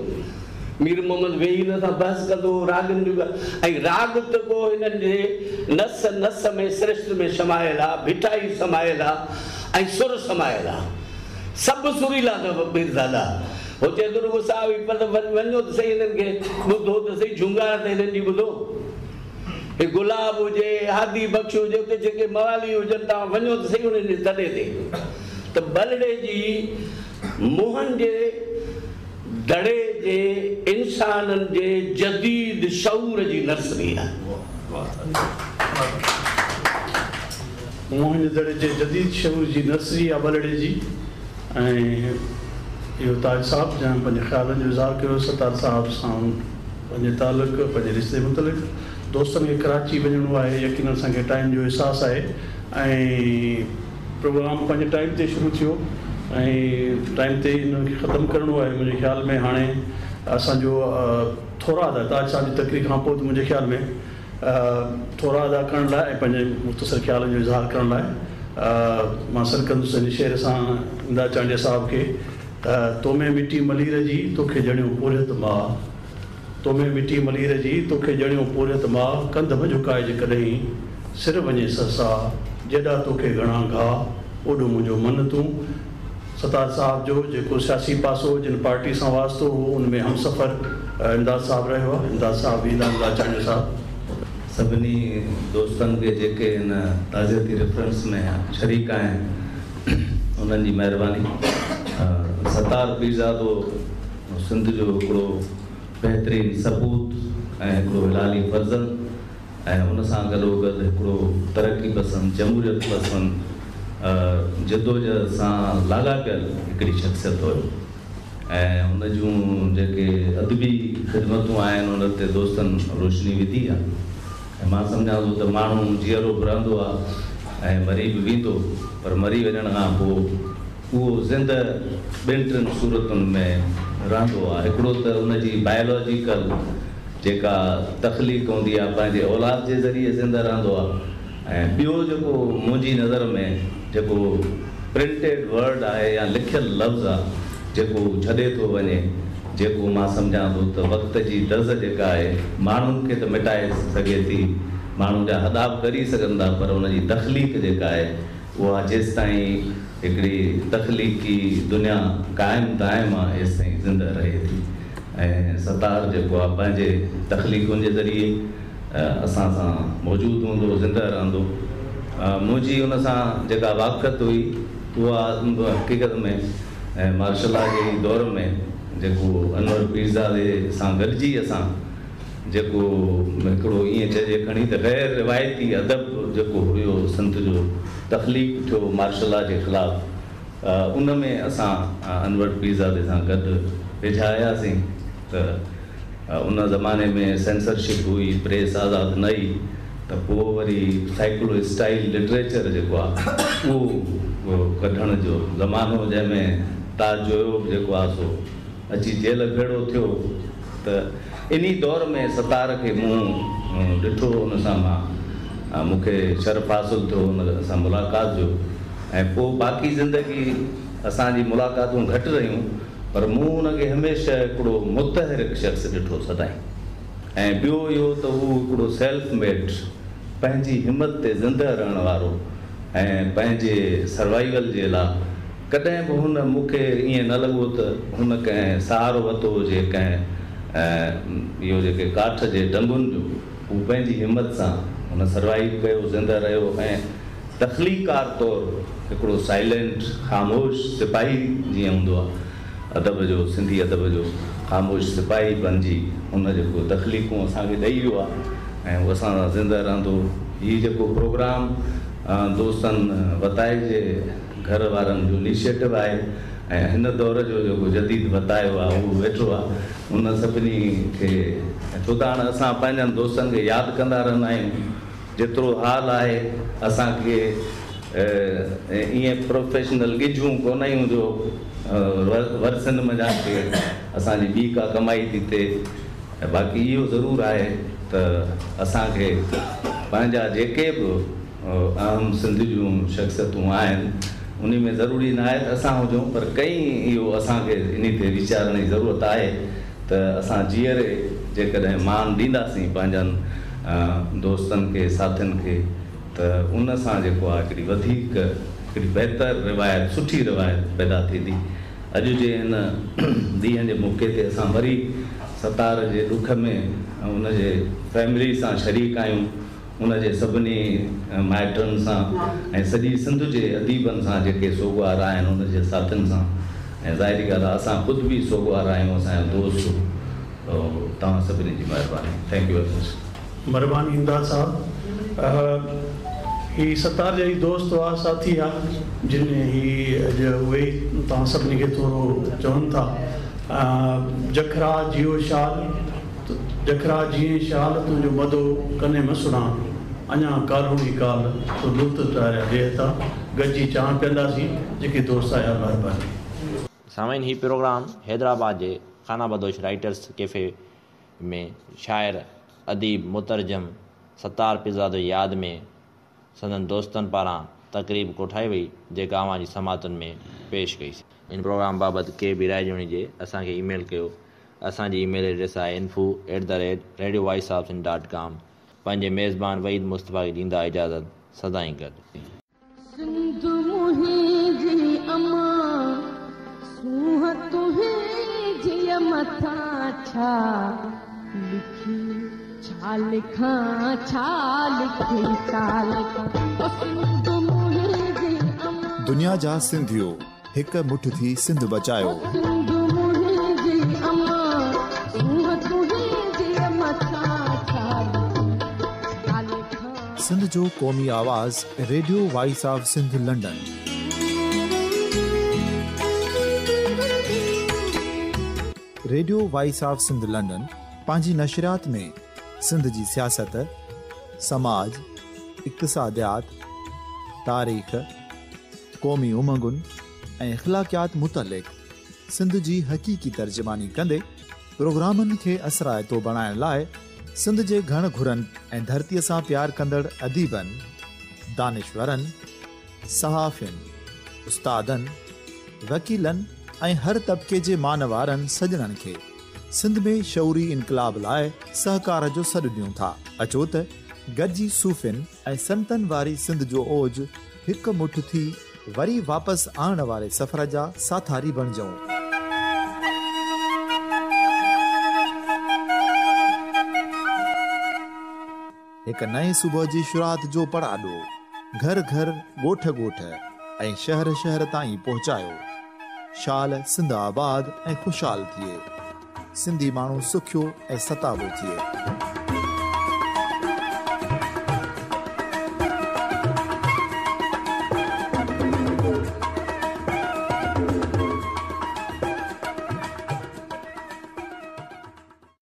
मीर मोहम्मद वेही न था बहस कंदो रागनि जूं ऐं राग त को हिननि जे नस नस में सिरिश्त में समायल आहे, भिटाई समायल आहे ऐं सुर समायल आहे। सभु सुरीला अथव पीरज़ादा। हो चए थो रुॻो साहिब पर वञो त सही हिननि खे ॿुधो त सही, झुंगार त हिननि जी ॿुधो। हे गुलाब हुजे, हादी बख्श हुजे, उते जेके मवाली हुजनि तव्हां वञो त सही हुननि जे तॾे ते। त बलड़े जी मोहन जे दड़े जे इंसाननि जे जदीद शऊर जी नर्सरी आहे। मोहन जे दड़े जे जदीद शऊर जी नर्सरी आहे बलड़े जी। ऐं इहो ताज साहब जंहिं पंहिंजे ख़्यालनि जो इज़हार कयो सतार साहब सां पंहिंजे तालुक पंहिंजे रिश्ते मुतलिक़। दोस्तनि खे कराची वञिणो आहे, यकीन असांखे टाइम जो अहसासु आहे ऐं प्रोग्राम पंहिंजे टाइम ते शुरू थियो ऐं टाइम ते हिनखे ख़तमु करिणो आहे। मुंहिंजे ख़्याल में हाणे असांजो थोरा अदा ताज साहब जी तकरीर खां पोइ मुंहिंजे ख़्याल में थोरा अदा करण लाइ ऐं पंहिंजे मुख़्तसर ख़्यालनि जो इज़हार करण लाइ मां सॾु कंदुसि इन शेर सां इंदा चांडिया साहब खे। तो में मिटी मलीर जी तोखे ॼणियो पोरियत मां, तो में मिटी मलीर जी तोखे ॼणियो पोरियत मां, कंध बि झुकाए जेकॾहिं सिर वञे ससा, जेॾा तोखे घणा घाह ओॾो मुंहिंजो मन तूं। सतार साहब जो जेको सियासी पासो जिन पार्टी सां वास्तो हो उनमें हमसफ़र इमदाद साहब रहियो आहे। इमदाद साहब इंदा चांडिया साहब सभिनी दोस्तनि खे जेके हिन ताज़ियती रेफरेंस में शरीक आहिनि उन्हनि जी महिरबानी। सतार पीरज़ादो सिंध जो हिकिड़ो बहितरीनु सबूत ऐं हिकिड़ो हिलाली फज़ल ऐं उन सां गॾोगॾु हिकिड़ो तरक़ी पसंदि जमहूरियत पसंदि जदोजहद सां लाॻापियल हिकिड़ी शख़्सियत हुयो ऐं हुन जूं जेके अदबी ख़िदमतूं आहिनि उन ते दोस्तनि रोशनी विधी आहे। ऐं मां सम्झां थो त माण्हू जीअरो बि रहंदो आहे ऐं मरी बि वेंदो, पर मरी वञण खां पोइ उहो ज़िंद 2-3 सूरतुनि में रहंदो आहे। हिकिड़ो त उनजी बायोलॉजिकल जेका तख़लीक़ हूंदी आहे पंहिंजे औलाद जे ज़रिए ज़िंदा रहंदो आहे ऐं ॿियो जेको मुंहिंजी नज़र में जेको प्रिंटेड वर्ड आहे या लिखियलु लफ़्ज़ आहे जेको छॾे थो वञे, जेको मां सम्झां थो त वक़्त जी डज़ जेका आहे माण्हुनि खे त मिटाए सघे थी, माण्हू जा हदाब करी सघनि था, पर उनजी तख़लीक़ जेका आहे उहा जेसि ताईं हिकिड़ी तख़लीक़ी दुनिया क़ाइमु दाइमु आहे हेसि ताईं ज़िंदा रहे थी। ऐं सतार जेको आहे पंहिंजे तख़लीक़ुनि जे ज़रिए असां सां मौजूदु हूंदो, ज़िंदा रहंदो। मुंहिंजी उन सां जेका वाक़फ़त हुई उहा हक़ीक़त में मार्शल आर्ट जे दौर में जेको अनवर पीरज़ादे सां गॾिजी असां जेको हिकिड़ो ईअं चइजे खणी त ग़ैर रिवायती अदब जेको हुयो संत जो तख़लीक़ थियो मार्शल आर्ट जे ख़िलाफ़ु, उन में असां अनवर पीरज़ादे सां गॾु वेझा आयासीं त उन ज़माने में सेंसरशिप हुई, प्रेस आज़ादु न हुई, त पोइ वरी साइक्लो स्टाइल लिटरेचर जेको आहे उहो कढण जो ज़मानो, जंहिंमें ताज जोयोब जेको आहे सो अची जेल भेड़ो थियो। त इन दौर में सतार खे मूं ॾिठो, उन सां मां मूंखे शर्फ़ हासिलु थियो उन सां मुलाक़ात जो। ऐं पोइ बाक़ी ज़िंदगी असांजी मुलाक़ातूं घटि रहियूं, पर मूं हुनखे हमेशह हिकिड़ो मुतहरिक शख़्स ॾिठो सदाईं। ऐं ॿियो इहो त हू हिकिड़ो सेल्फ मेड, पंहिंजी हिमत ते ज़िंदह रहण वारो ऐं पंहिंजे सर्वाइवल जे लाइ कॾहिं बि हुन मूंखे ईअं न लॻो त हुन कंहिं सहारो वरितो हुजे, कंहिं इहो जेके काठ जे डंगुनि जो, हू पंहिंजी हिमत सां हुन सर्वाइव कयो, ज़िंदह रहियो ऐं तख़लीकार तौरु हिकिड़ो साइलेंट ख़ामोश सिपाही जीअं हूंदो आहे अदब जो, सिंधी अदब जो ख़ामोश सिपाही बणिजी हुन जेको तख़लीक़ूं असांखे ॾेई वियो आहे ऐं उहो असां सां ज़िंदह रहंदो। हीउ जेको प्रोग्राम दोस्तनि वताए जे घर वारनि जो इनिशिएटिव आहे ऐं हिन दौर जो जेको जदीद वतायो आहे उहो वेठो आहे, उन सभिनी खे छो त हाणे असां पंहिंजनि दोस्तनि खे यादि कंदा रहंदा आहियूं। जेतिरो हाल आहे असांखे ईअं प्रोफेशनल गिझूं कोन आहियूं जो वरसनि में जाके असांजी ॿी का कमाई थी थिए। बाक़ी इहो ज़रूरु आहे त असांखे पंहिंजा जेके बि अहम सिंध जूं शख़्सियतूं आहिनि उन में ज़रूरी न आहे त असां हुजूं, पर कई इहो असांखे इन ते वीचारण जी ज़रूरत आहे त असां जीअरे जेकॾहिं मान ॾींदासीं पंहिंजनि दोस्तनि खे, साथियुनि खे, त उन सां जेको आहे हिकिड़ी वधीक हिकिड़ी बहितर रिवायत, सुठी रिवायत पैदा थींदी। अॼु जे हिन ॾींहं जे मौक़े ते असां वरी सतार जे ॾुख में उनजे फैमिली सां शरीक आहियूं, उनजे सभिनी माइटनि सां ऐं सॼी सिंध जे अदीबनि सां जेके सोगवार आहिनि उनजे साथियुनि सां। ऐं ज़ाहिरी ॻाल्हि आहे असां ख़ुदि बि सोगवार आहियूं, असांजा दोस्त। तव्हां सभिनी जी महिरबानी। Thank U very much. महिरबानी इमदाद साहब। ही सतार जा ई दोस्त हुआ, साथी आहे जिन ही अॼु उहे तव्हां सभिनी खे थोरो चवनि था जखरा जियो शाल, जखरा जीअं शाल तुंहिंजो मदो कने मसुड़ा, अञा कालूनी काल तो लुत्फ़ तारिया ॾिए था। गॾिजी चांहि पीअंदासीं जेके दोस्त आया। महिरबानी। सामाइन ही प्रोग्राम हैदराबाद जे खाना बदोश राइटर्स कैफ़े में शाइर, अदीब, मुतरजम सतार पीरज़ादे यादि में संदन दोस्तनि पारां तक़रीब कोठाई वई, जेका अवां जी समातुनि में पेश कई। इन प्रोग्राम बाबति के बि राय ॾियणी हुजे असांखे ईमेल कयो। असांजी ईमेल एड्रेस आहे info@radiovaiceofsin.com। पंहिंजे मेज़बान वहीद मुस्तफ़ा खे ॾींदा इजाज़त। सदाईं गॾु। सिंध मुंहिंजी अमा सूंह तुंहिंजी मथां छा लिखी, छा लिखां छा लिखी, छा लिखां। सिंध मुंहिंजी अमा, दुनिया जा सिंधियो हिकु मुठ थी सिंध बचायो। सिंध मुंहिंजी अमा सूंह तुंहिंजी मथां छा लिखी, छा लिखां। सिंध जो क़ौमी आवाज़ radio voice of Sindh London. Radio voice of Sindh London पंहिंजी नशरियात में सिंध जी सियासत, समाज, इक़्तिसादियात, तारीख़, क़ौमी उमंगुनि ऐं अख़लाक़ियात मुतलिक़ सिंध जी हक़ीक़ी तर्जुमानी कंदे प्रोग्रामनि खे असराइतो बणाइण लाइ सिंध जे घण घुरनि ऐं धरतीअ सां प्यार कंदड़ अदीबनि, दानिशवरनि, सहाफ़ियुनि, उस्तादनि, वकीलनि ऐं हर तबिके जे मानवारनि सजणनि खे सिंध में शऊरी इनकलाब लाइ सहकार जो सॾु ॾियूं था। अचो त गॾिजी सूफ़ियुनि ऐं संतनि वारी सिंध जो ओज हिकु मुठ थी वरी वापसि आणण वारे सफ़र जा साथारी बणिजूं। हिकु नए सुबुह जी शुरूआत जो पड़ाॾो घर घर, ॻोठ ॻोठ ऐं शहर शहर ताईं पहुचायो। शाल सिंध आबाद ऐं ख़ुशहाल थिए, सिंधी माण्हू सुखियो ऐं सताबो थिए।